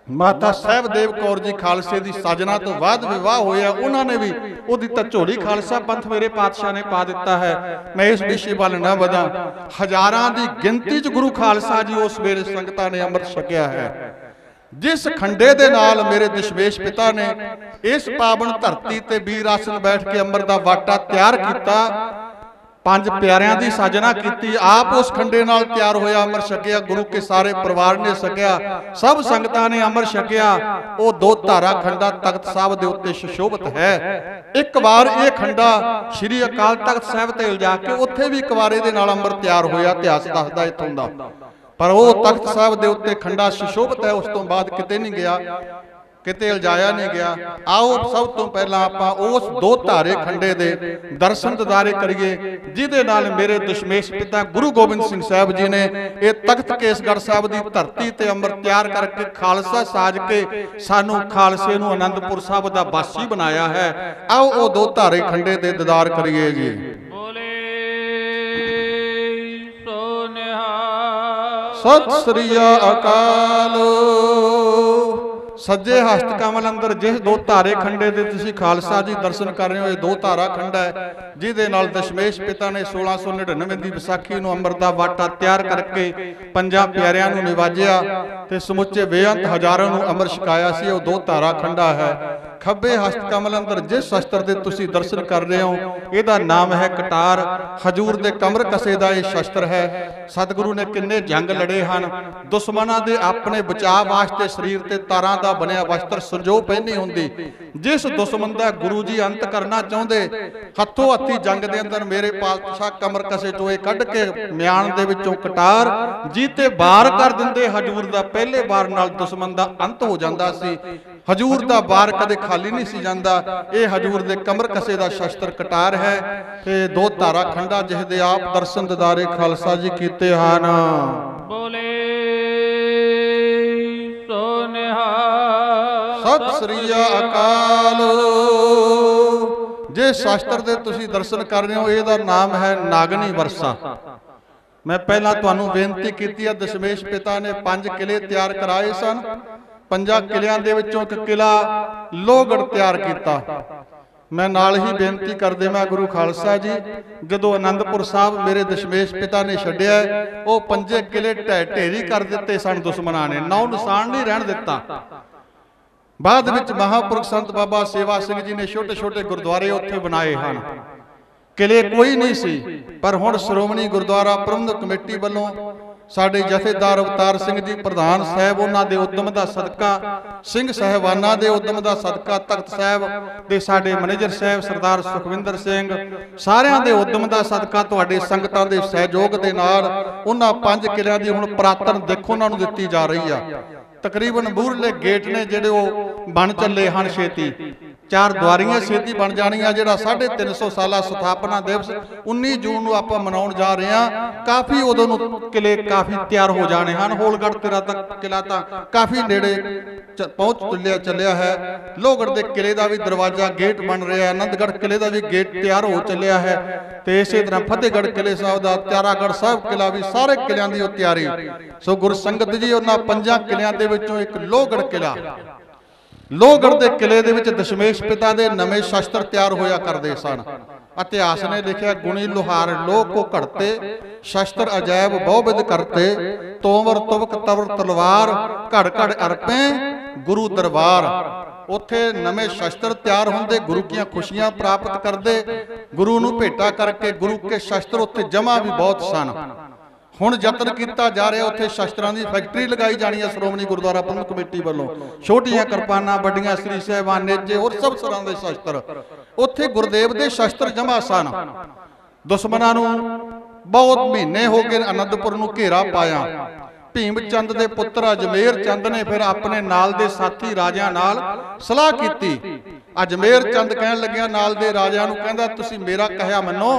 माता सहबदेव कौर जी खालसे की साजना तो बाद विवाह होया, उन्होंने भी उहदी झोली खालसा पंथ मेरे पातशाह ने पा दिता है। मैं इस विषय वाल ना बदा, हजारां की गिनती च गुरु खालसा जी उस वेले संगतां ने अमृत छकिया है। जिस खंडे दे नाल मेरे दशमेश पिता ने इस पावन धरती ते वीर आसन बैठ के अमृत का वाटा तैयार किया, 5 प्यारिਆਂ की साजना की, आप उस खंडे नाल तैयार होया अमर छकिया, गुरु के सारे परिवार ने छकिया, सब संगतां ने अमर छकिया। वो 2 धारा खंडा तख्त साहब के उत्ते सुशोभित है। एक बार ये खंडा श्री अकाल तख्त साहब ते लिजा के उत्थे भी कवारे दे नाल अमर तैयार होया, इतिहास दसदा इत्थों दा। पर वो तख्त साहब के उत्ते खंडा सुशोभित है, उस तो बाद किते नहीं गया, किते लजाया नहीं गया। आओ सब तो पहला आपां उस 2 धारे खंडे दे दर्शन दीदारे करिए, जिहदे नाल मेरे दशमेश पिता गुरु गोबिंद सिंह साहब जी ने ये तख्त केसगढ़ साहब की धरती ते अमृत तैयार करके खालसा साज के सानू खालसे नू आनंदपुर साहब दा वासी बनाया है। आओ वो 2 धारे खंडे दे दीदार करिए जी। सत श्री अकाल। सज्जे हस्त कमल अंदर जिस 2 धारे खंडे दे तुसी खालसा जी दर्शन कर रहे हो, ये 2 धारा खंडा है जिहदे नाल दशमेश पिता ने 1699 की विसाखी नूं अमृत दा वाटा तैयार करके 5 प्यारिਆਂ नूं निवाजिया ते समुचे बेअंत हजारों नूं अमृत छकाया सी। वो 2 धारा खंडा है। खब्बे हस्त कमल अंदर जिस शस्त्र दे तुसी दर्शन कर रहे हो, इहदा नाम है कटार। हजूर दे कमर कसे दा ये शस्त्र है। सतगुरु ने किन्ने जंग लड़े हन, दुश्मनां दे अपने बचाव वास्ते शरीर ते तारां दा बनया वस्त्र संजो पहनी हुंदी। जिस दुश्मन दा गुरु जी अंत करना चाहुंदे, हथों हत्थी जंग दे अंदर मेरे पातशाह कमर कसे चों कढ के म्यान दे विचों कटार जीते बार कर दिंदे। हजूर दा पहले बार नाल दुश्मन दा अंत हो जांदा सी। हजूर दा बार कदे खाली नहीं सी जांदा। ये हजूर दे कमर कसे दा शस्त्र कटार है ते 2 धारा खंडा जिसदे आप दर्शन दीदारे खालसा जी कीते हन। बोले सो निहाल। सत श्री अकाल। जे शास्त्र दे तुसीं दर्शन कर रहे हो, इहदा नाम है नागनी वरसा। मैं पहला तुहानूं बेनती कीती है, दशमेश पिता ने 5 किले तैयार कराए सन। 5 किलियां दे विचों एक किला लोहगढ़ तैयार कीता। मैं नाल ही बेनती कर देवां गुरु खालसा जी, जदों आनंदपुर साहब मेरे दशमेश पिता ने छड्डिया, वो 5 किले ढेरी कर दिते सन दुश्मनां ने, नौ निशान नहीं रहन दिता। बाद विच महापुरख संत बाबा सेवा सिंह जी ने छोटे छोटे गुरुद्वारे उत्थे बनाए हैं। किले कोई नहीं सी, पर हुण श्रोमणी गुरुद्वारा प्रबंधक कमेटी वालों साडे जथेदार अवतार सिंह जी प्रधान साहब, उन्हां दे उद्यम दा सदका, सिंह साहिबाना दे उद्यम दा सदका, तख्त साहब दे साडे मैनेजर साहब सरदार सुखविंदर सिंह, सारियां दे उद्यम दा सदका, तुहाडे संगतां दे सहयोग दे नाल उन्हां 5 किलियां दी हुण पुरातन देखो उन्हां नूं दित्ती जा रही आ। तकरीबन मूहरले गेट ने जिहड़े वो बन चले हैं छेती, 4 द्वारियां छेती बन जानियां। जिहड़ा 350 साला स्थापना दिवस 19 जून नूं आपां मनाउण जा रहे हैं, काफ़ी उदों नूं किले काफ़ी तैयार हो जाने हैं। होलगढ़ तेरा तक किला तां काफ़ी नेड़े पहुँच चलिया है। लोहगढ़ के किले का भी दरवाजा गेट बन रहा है, आनंदगढ़ किले का भी गेट तैयार हो चलिया है, तो इस तरह फतेहगढ़ किले साहब का, त्यारागढ़ साहब किला भी, सारे किलियां की तैयारी। सो गुरु संगत जी उन्होंने 5 किलियां दे विचों एक लोहगढ़ किला, लोहगढ़ के किले दे विच दशमेश पिता के नवे शस्त्र तैयार होया करते सन। इतिहास ने लिखा, गुणी लोहार लोह को घड़ते, शस्त्र अजैब बहुविध करते, तोमर तुबक तवर तलवार, घड़ घड़ अरपे गुरु दरबार। उत्थे नवे शस्त्र तैयार होंदे, गुरु की खुशियां प्राप्त करते, गुरु नूं भेटा करके गुरु के शस्त्र उत्थे जमा भी बहुत सन। हुण यतन किया जा रहा, उत्थे शस्त्रां की फैक्ट्री लगाई जानी है श्रोमणी गुरुद्वारा प्रबंधक कमेटी वालों। छोटियां किरपानां, बड़ियां श्री साहिबान, नेजे और सब तरह के शस्त्र उत्थे गुरुदेव के शस्त्र जमा सन। दुश्मनां नूं बहुत महीने हो गए आनंदपुर नूं घेरा पाया। भीम चंद के पुत्र अजमेर चंद ने फिर अपने नाल दे साथी राजियां नाल सलाह की। अजमेर चंद कहन लग्या नाल दे राजियां नूं, कहंदा तुसीं मेरा कहा मनो,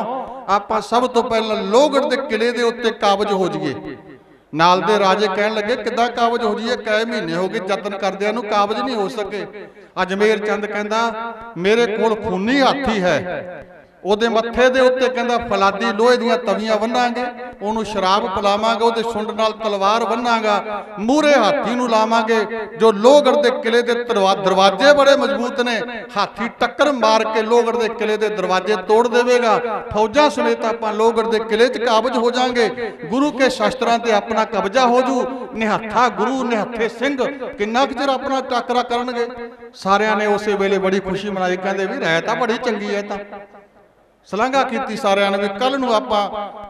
आपां सब तो पहले लोहगढ़ के किले दे उत्ते काबज हो जाइए। नाल दे राजे कहन लगे किद्दां काबज हो जाइए, कई महीने हो गए जतन करदिआं नूं काबज नहीं हो सके। अजमेर चंद कहंदा मेरे कोल खूनी हाथी है, ਉਹਦੇ ਮੱਥੇ ਦੇ ਉੱਤੇ ਕਹਿੰਦਾ ਫਲਾਦੀ ਲੋਹੇ ਦੀਆਂ ਤਵੀਆਂ ਬੰਨਾਂਗੇ, ਉਹਨੂੰ ਸ਼ਰਾਬ ਪਿਲਾਵਾਂਗੇ, ਉਹਦੇ ਸੁੰਡ ਨਾਲ ਤਲਵਾਰ ਬੰਨਾਂਗਾ, ਮੂਰੇ ਹਾਥੀ ਨੂੰ ਲਾਵਾਂਗੇ। ਜੋ ਲੋਹਗੜ੍ਹ ਦੇ ਕਿਲੇ ਦੇ ਦਰਵਾਜ਼ੇ ਬੜੇ ਮਜ਼ਬੂਤ ਨੇ, ਹਾਥੀ ਟੱਕਰ ਮਾਰ ਕੇ ਲੋਹਗੜ੍ਹ ਦੇ ਕਿਲੇ ਦੇ ਦਰਵਾਜ਼ੇ ਤੋੜ ਦੇਵੇਗਾ। ਫੌਜਾਂ ਸਮੇਤ ਆਪਾਂ ਲੋਹਗੜ੍ਹ ਦੇ ਕਿਲੇ 'ਚ ਕਾਬਜ ਹੋ ਜਾਾਂਗੇ, ਗੁਰੂ ਕੇ ਸ਼ਸਤਰਾਂ ਤੇ ਆਪਣਾ ਕਬਜ਼ਾ ਹੋ ਜੂ। ਨਿਹੱਥਾ ਗੁਰੂ ਨਿਹੱਥੇ ਸਿੰਘ ਕਿੰਨਾ ਕੁ ਚਿਰ ਆਪਣਾ ਟਾਕਰਾ ਕਰਨਗੇ। ਸਾਰਿਆਂ ਨੇ ਉਸੇ ਵੇਲੇ ਬੜੀ ਖੁਸ਼ੀ ਮਨਾਈ, ਕਹਿੰਦੇ ਵੀ ਰਹਿ ਤਾਂ ਬੜੀ ਚੰਗੀ ਹੈ। ਤਾਂ सलांघा की सारिਆਂ ने भी कल नूं आपां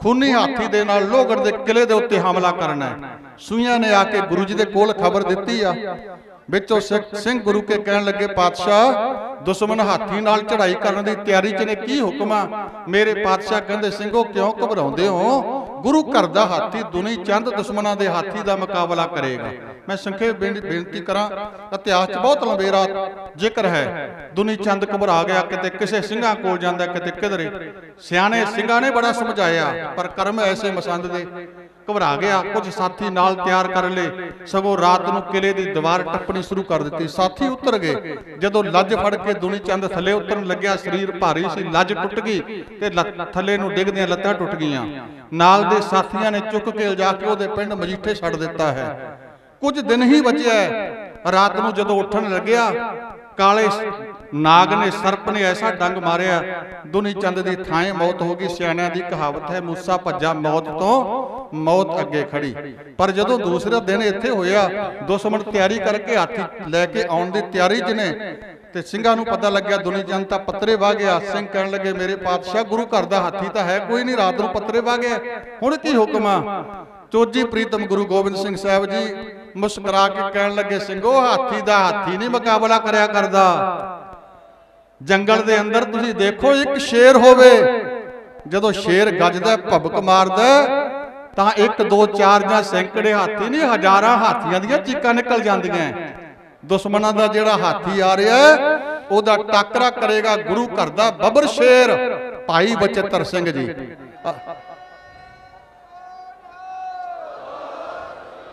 खूनी हाथी दे नाल लोहगढ़ दे किले दे उत्ते हमला करना है। सूइयां ने आके गुरु जी दे कोल खबर दित्ती आ। विचों सिंह गुरु के कहन लगे पातशाह दुश्मन हाथी नाल चढ़ाई करने की तैयारी च ने की हुक्म आ। मेरे पातशाह कहंदे सिंघो क्यों घबराउंदे हो, गुरु घर दा हाथी दुनी चंद दुश्मनां दे हाथी दा मुकाबला करेगा। मैं संखेप बेनती करा, इतिहास बहुत लंबेरा जिक्र है। दुनी चंद घबरा गया, किते किसे सिंघां कोल जांदा, किते किधरे। सियाने सिंघां ने बड़ा समझाया, पर कर्म ऐसे मसंद दे घबरा गया। कुछ साथी नाल तैयार कर ले, सगों रात नूं किले दी दीवार टप्पनी शुरू कर दी। साथी उतर गए। जदों लज फड़ के दुनी चंद थले उतरन लग्या, शरीर भारी सी, लज टुट गई ते थले नूं डिगदियां लत्तां टुट गईयां। नाल दे साथियां ने चुक के लिजा के उहदे पिंड मजीठे छड्ड दिता है। कुछ दिन ही बचे है। रात नूं जदों उठन लग्या, काले नाग ने सर्प ने ऐसा डंग मारिया, दुनी चंद की थाएं मौत हो गई। सियाणियां दी कहावत है, मूसा भज्जा मौत तो मौत अगे खड़ी। पर जदों दूसरे दिन इत्थे होया, दुश्मन तैयारी करके हाथी लैके आउण दी तैयारी च ने, ते सिंघां नूं पता लग्या दुनी चंद तां पत्तरे वाह गया। सिंह कहण लगे मेरे पातशाह गुरु घर दा हाथी तां है कोई नहीं, रात नूं पत्तरे वाह गया, हुण की हुक्म आ। चोजी प्रीतम गुरु गोबिंद सिंह साहब जी मुस्कुरा के कहण लगे सिंघो हाथी दा हाथी नहीं मुकाबला करया करदा। जंगल दे अंदर तुसीं देखो एक शेर होवे, जदों शेर गजदा भबक मारदा तां 1 2 4 जां सैकड़े हाथी नहीं, हजारां हाथियां दीयां चीकां निकल जांदियां। दुश्मनां दा जिहड़ा हाथी आ रहा है ओहदा टाकरा करेगा गुरु घर दा बबर शेर भाई बचेतर सिंह जी।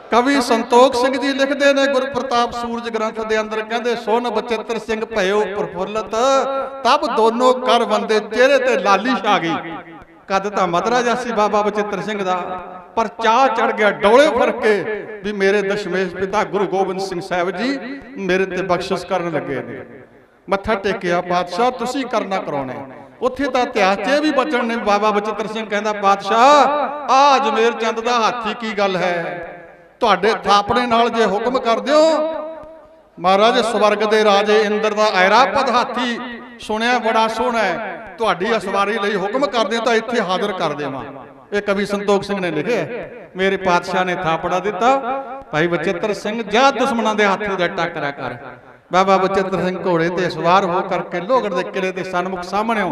कवि संतोख सिंह जी लिखते ने गुरु प्रताप सूरज ग्रंथ के अंदर कहते सुन बचित्र सिंह भयो प्रफुल्लत तब दोनों कर बंदे चेहरे ते लाली छा गई। कद तां मदरा जासी बाबा बचित्र सिंह दा, पर चाह चढ़ गया डोले फर के भी मेरे दशमेश पिता गुरु गोबिंद सिंह साहब जी मेरे ते बख्शिश करन लगे ने। मत्था टेकिया पातशाह तुसी करना कराने। उत्थे तां इतिहास च भी बचन ने बाबा बचित्र सिंह कहंदा पातशाह आ अजमेर चंद दा हाथी की गल है, तुहाडे थापड़े नाल जे हुक्म कर दिओ महाराज स्वर्ग दे राजे इंद्र दा ऐरापद हाथी सुनिया बड़ा सोहना है, तुहाडी असवारी लई हुक्म कर दिओ तां इत्थे हाਜ਼ਰ कर देवां। ये कवि संतोख सिंह ने लिखे। मेरे पातशाह ने थापड़ा दिता, भाई बचित्र सिंह जा दुश्मनां दे हाथी दा टक्करा कर। बाबा बचित्र सिंह घोड़े ते सवार हो करके लोहगढ़ दे किले दे सन्मुख सामने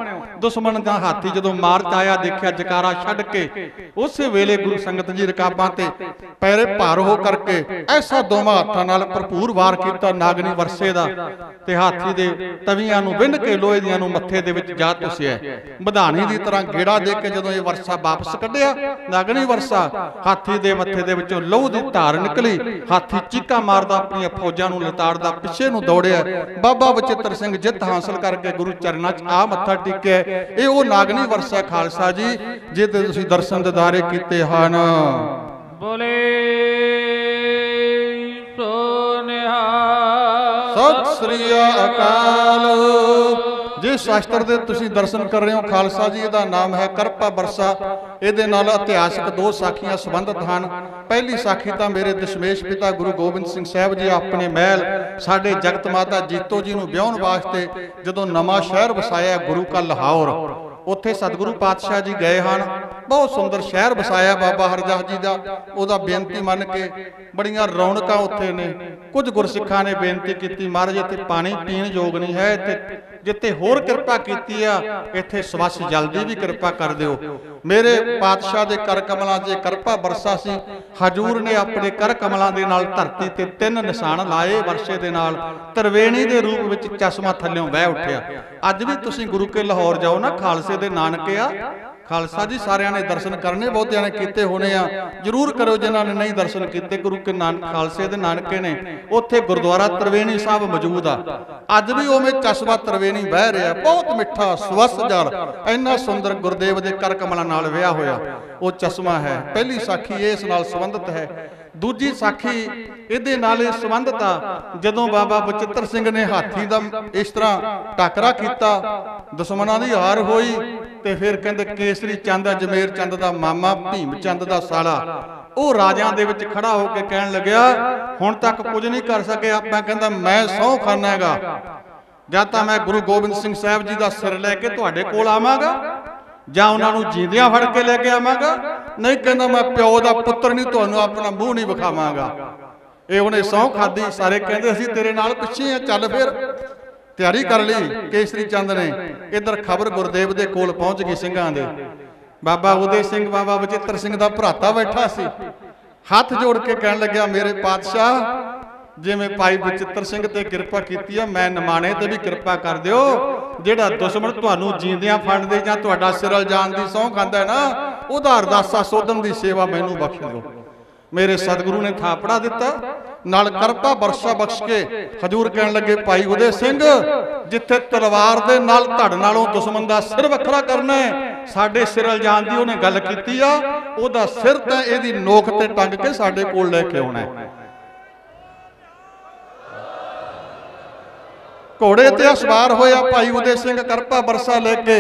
दुश्मन दा हाथी जदों मार च आया देखिया जकारा छड्ड के उस वेले गुरु संगत जी रकाबां ते पैरे भार हो करके ऐसा दोवां हत्थां नाल भरपूर वार कीता नागनी वरसे दा ते हाथी दे तवियां नूं विंध के लोहे दियां नूं मत्थे दे विच जा तुसिया। बधानी दी तरह गेड़ा दे के जदों ये वरसा वापस कढिया नागनी वरसा हाथी दे मत्थे दे विचों लहू दी धार निकली। हाथी चीका मारदा अपनी फौजां नूं लताड़दा पिछे नूं दौड़िया। बाबा बचित्र सिंह जित हासिल करके गुरु चरनां च आ मत्था टेकिया। ये वो नागनी वरसा खालसा जी जिहदे तुसीं दर्शन दिदारे कीते हन। बोले सो निहाल। सत श्री अकाल। जिस शास्त्र दे तुसीं दर्शन कर रहे हो खालसा जी दा नाम है करपा बरसा। ਇਹਦੇ ਨਾਲ ਇਤਿਹਾਸਕ ਦੋ ਸਾਖੀਆਂ ਸੰਬੰਧਿਤ ਹਨ। ਪਹਿਲੀ ਸਾਖੀ ਤਾਂ ਮੇਰੇ ਦਸ਼ਮੇਸ਼ ਪਿਤਾ ਗੁਰੂ ਗੋਬਿੰਦ ਸਿੰਘ ਸਾਹਿਬ ਜੀ ਆਪਣੇ ਮਹਿਲ ਸਾਡੇ ਜਗਤ ਮਾਤਾ ਜੀਤੋ ਜੀ ਨੂੰ ਵਿਆਹਣ ਵਾਸਤੇ ਜਦੋਂ ਨਵਾਂ ਸ਼ਹਿਰ ਵਸਾਇਆ ਗੁਰੂ ਕਾ ਲਾਹੌਰ, ਉੱਥੇ ਸਤਿਗੁਰੂ ਪਾਤਸ਼ਾਹ ਜੀ ਗਏ ਹਨ। ਬਹੁਤ ਸੁੰਦਰ ਸ਼ਹਿਰ ਵਸਾਇਆ ਬਾਬਾ ਹਰਜਾਹ ਜੀ ਦਾ। ਉਹਦਾ ਬੇਨਤੀ ਮੰਨ ਕੇ ਬੜੀਆਂ ਰੌਣਕਾਂ ਉੱਥੇ ਨੇ। ਕੁਝ ਗੁਰਸਿੱਖਾਂ ਨੇ ਬੇਨਤੀ ਕੀਤੀ ਮਹਾਰਾਜ ਇੱਥੇ ਪਾਣੀ ਪੀਣ ਯੋਗ ਨਹੀਂ ਹੈ, ਇੱਥੇ ਜਿੱਥੇ ਹੋਰ ਕਿਰਪਾ ਕੀਤੀ ਆ ਇੱਥੇ ਸਵੱਛ ਜਲ ਦੀ ਵੀ ਕਿਰਪਾ ਕਰ ਦਿਓ। ਮੇਰੇ ਪਾਤਸ਼ਾਹ ਦੇ ਕਰ ਕਮਲਾਂ 'ਚ ਕਿਰਪਾ ਵਰਸਾ ਸੀ। ਹਜੂਰ ਨੇ ਆਪਣੇ ਕਰ ਕਮਲਾਂ ਦੇ ਨਾਲ ਧਰਤੀ ਤੇ 3 ਨਿਸ਼ਾਨ ਲਾਏ ਵਰਸੇ ਦੇ ਨਾਲ। ਤਰਵੇਣੀ ਦੇ ਰੂਪ ਵਿੱਚ ਚਸ਼ਮਾ ਥੱਲਿਓਂ ਵਹਿ ਉੱਠਿਆ। ਅੱਜ ਵੀ ਤੁਸੀਂ ਗੁਰੂ ਕੇ ਲਾਹੌਰ ਜਾਓ ਨਾ, ਖਾਲਸੇ ਦੇ ਨਾਨਕੇ ਆ। ਖਾਲਸਾ ਜੀ ਸਾਰਿਆਂ ਨੇ ਦਰਸ਼ਨ ਕਰਨੇ, ਬਹੁਤਿਆਂ ਨੇ ਕੀਤੇ ਹੋਣੇ ਆ, ਜਰੂਰ ਕਰੋ ਜਿਨ੍ਹਾਂ ਨੇ ਨਹੀਂ ਦਰਸ਼ਨ ਕੀਤੇ। ਗੁਰੂ ਕੇ ਖਾਲਸੇ ਦੇ ਨਾਨਕੇ ਨੇ ਉੱਥੇ ਗੁਰਦੁਆਰਾ ਤਰਵੇਣੀ ਸਾਹਿਬ ਮੌਜੂਦ ਆ। ਅੱਜ ਵੀ ਉਵੇਂ ਚਸ਼ਮਾ ਤਰਵੇਣੀ ਵਹਿ ਰਿਹਾ, ਬਹੁਤ ਮਿੱਠਾ ਸਵੱਛ ਜਲ, ਇੰਨਾ ਸੁੰਦਰ ਗੁਰਦੇਵ ਦੇ ਕਰ ਕਮਲਾਂ ਨਾਲ ਵਿਆਹ ਹੋਇਆ ਉਹ ਚਸ਼ਮਾ ਹੈ। ਪਹਿਲੀ ਸਾਖੀ ਇਸ ਨਾਲ ਸੰਬੰਧਿਤ ਹੈ। ਦੂਜੀ ਸਾਖੀ ਇਹਦੇ ਨਾਲ ਇਹ ਸੰਬੰਧਿਤ ਆ। ਜਦੋਂ ਬਾਬਾ ਬਚਿੱਤਰ ਸਿੰਘ ਨੇ ਹਾਥੀ ਦਾ ਇਸ ਤਰ੍ਹਾਂ ਟਾਕਰਾ ਕੀਤਾ, ਦੁਸ਼ਮਣਾਂ ਦੀ ਹਾਰ ਹੋਈ ਤੇ ਫਿਰ ਕਹਿੰਦੇ ਕੇਸਰੀ ਚੰਦ ਅਜਮੇਰ ਚੰਦ ਦਾ ਮਾਮਾ ਭੀਮ ਚੰਦ ਦਾ ਸਾਲਾ ਉਹ ਰਾਜਿਆਂ ਦੇ ਵਿੱਚ ਖੜਾ ਹੋ ਕੇ ਕਹਿਣ ਲੱਗਿਆ ਹੁਣ ਤੱਕ ਕੁਝ ਨਹੀਂ ਕਰ ਸਕਿਆ ਆਪਾਂ। ਕਹਿੰਦਾ ਮੈਂ ਸਹੁੰ ਖਾਨਾ ਹੈਗਾ ਜਾਂ ਤਾਂ ਮੈਂ ਗੁਰੂ ਗੋਬਿੰਦ ਸਿੰਘ ਸਾਹਿਬ ਜੀ ਦਾ ਸਿਰ ਲੈ ਕੇ ਤੁਹਾਡੇ ਕੋਲ ਆਵਾਂਗਾ ਜਾਂ ਉਹਨਾਂ ਨੂੰ ਜੀਂਦਿਆਂ ਫੜ ਕੇ ਲੈ ਕੇ ਆਵਾਂਗਾ, ਨਹੀਂ ਕਹਿੰਦਾ ਮੈਂ ਪਿਓ ਦਾ ਪੁੱਤਰ ਨਹੀਂ ਤੁਹਾਨੂੰ ਆਪਣਾ ਮੂੰਹ ਨਹੀਂ ਵਿਖਾਵਾਂਗਾ। ਇਹ ਉਹਨੇ ਸਹੁੰ ਖਾਦੀ। ਸਾਰੇ ਕਹਿੰਦੇ ਅਸੀਂ ਤੇਰੇ ਨਾਲ ਪਿੱਛੇ ਆ, ਚੱਲ ਫਿਰ। ਤਿਆਰੀ ਕਰ ਲਈ ਕੇਸਰੀ ਚੰਦ ਨੇ। ਇਧਰ ਖਬਰ ਗੁਰਦੇਵ ਦੇ ਕੋਲ ਪਹੁੰਚ ਗਈ ਸਿੰਘਾਂ ਦੇ। ਬਾਬਾ ਉਦੇ ਸਿੰਘ ਬਾਬਾ ਬਚਿੱਤਰ ਸਿੰਘ ਦਾ ਭਰਾਤਾ ਬੈਠਾ ਸੀ, ਹੱਥ ਜੋੜ ਕੇ ਕਹਿਣ ਲੱਗਿਆ ਮੇਰੇ ਪਾਤਸ਼ਾਹ ਜਿਵੇਂ ਭਾਈ ਬਚਿੱਤਰ ਸਿੰਘ ਤੇ ਕਿਰਪਾ ਕੀਤੀ ਆ ਮੈਂ ਨਿਮਾਣੇ ਤੇ ਵੀ ਕਿਰਪਾ ਕਰ ਦਿਓ। ਜਿਹੜਾ ਦੁਸ਼ਮਣ ਤੁਹਾਨੂੰ ਜੀਂਦਿਆਂ ਫੜਦੇ ਜਾਂ ਤੁਹਾਡਾ ਸਿਰ ਅਲਜਾਣ ਦੀ ਸਹੁੰ ਖਾਂਦਾ ਹੈ ਨਾ, ਉਹਦਾ ਅਰਦਾਸਾ ਸੋਧਣ ਦੀ ਸੇਵਾ ਮੈਨੂੰ ਬਖਸ਼ ਦਿਓ। ਮੇਰੇ ਸਤਿਗੁਰੂ ਨੇ ਥਾਪੜਾ ਦਿੱਤਾ, ਨਾਲ ਕਰਪਾ ਬਰਸ਼ਾ ਬਖਸ਼ ਕੇ ਹਜੂਰ ਕਹਿਣ ਲੱਗੇ ਭਾਈ ਉਦੇ ਸਿੰਘ ਜਿੱਥੇ ਤਲਵਾਰ ਦੇ ਨਾਲ ਧੜ ਨਾਲੋਂ ਦੁਸ਼ਮਣ ਦਾ ਸਿਰ ਵੱਖਰਾ ਕਰਨਾ ਹੈ, ਸਾਡੇ ਸਿਰ ਅਲਜਾਣ ਦੀ ਉਹਨੇ ਗੱਲ ਕੀਤੀ ਆ, ਉਹਦਾ ਸਿਰ ਤਾਂ ਇਹਦੀ ਨੋਕ ਤੇ ਟੰਗ ਕੇ ਸਾਡੇ ਕੋਲ ਲੈ ਕੇ ਆਉਣਾ ਹੈ। ਘੋੜੇ ਤੇ ਸਵਾਰ ਹੋਇਆ ਭਾਈ ਉਦੇ ਸਿੰਘ ਕਰਪਾ ਬਰਸਾ ਲੈ ਕੇ।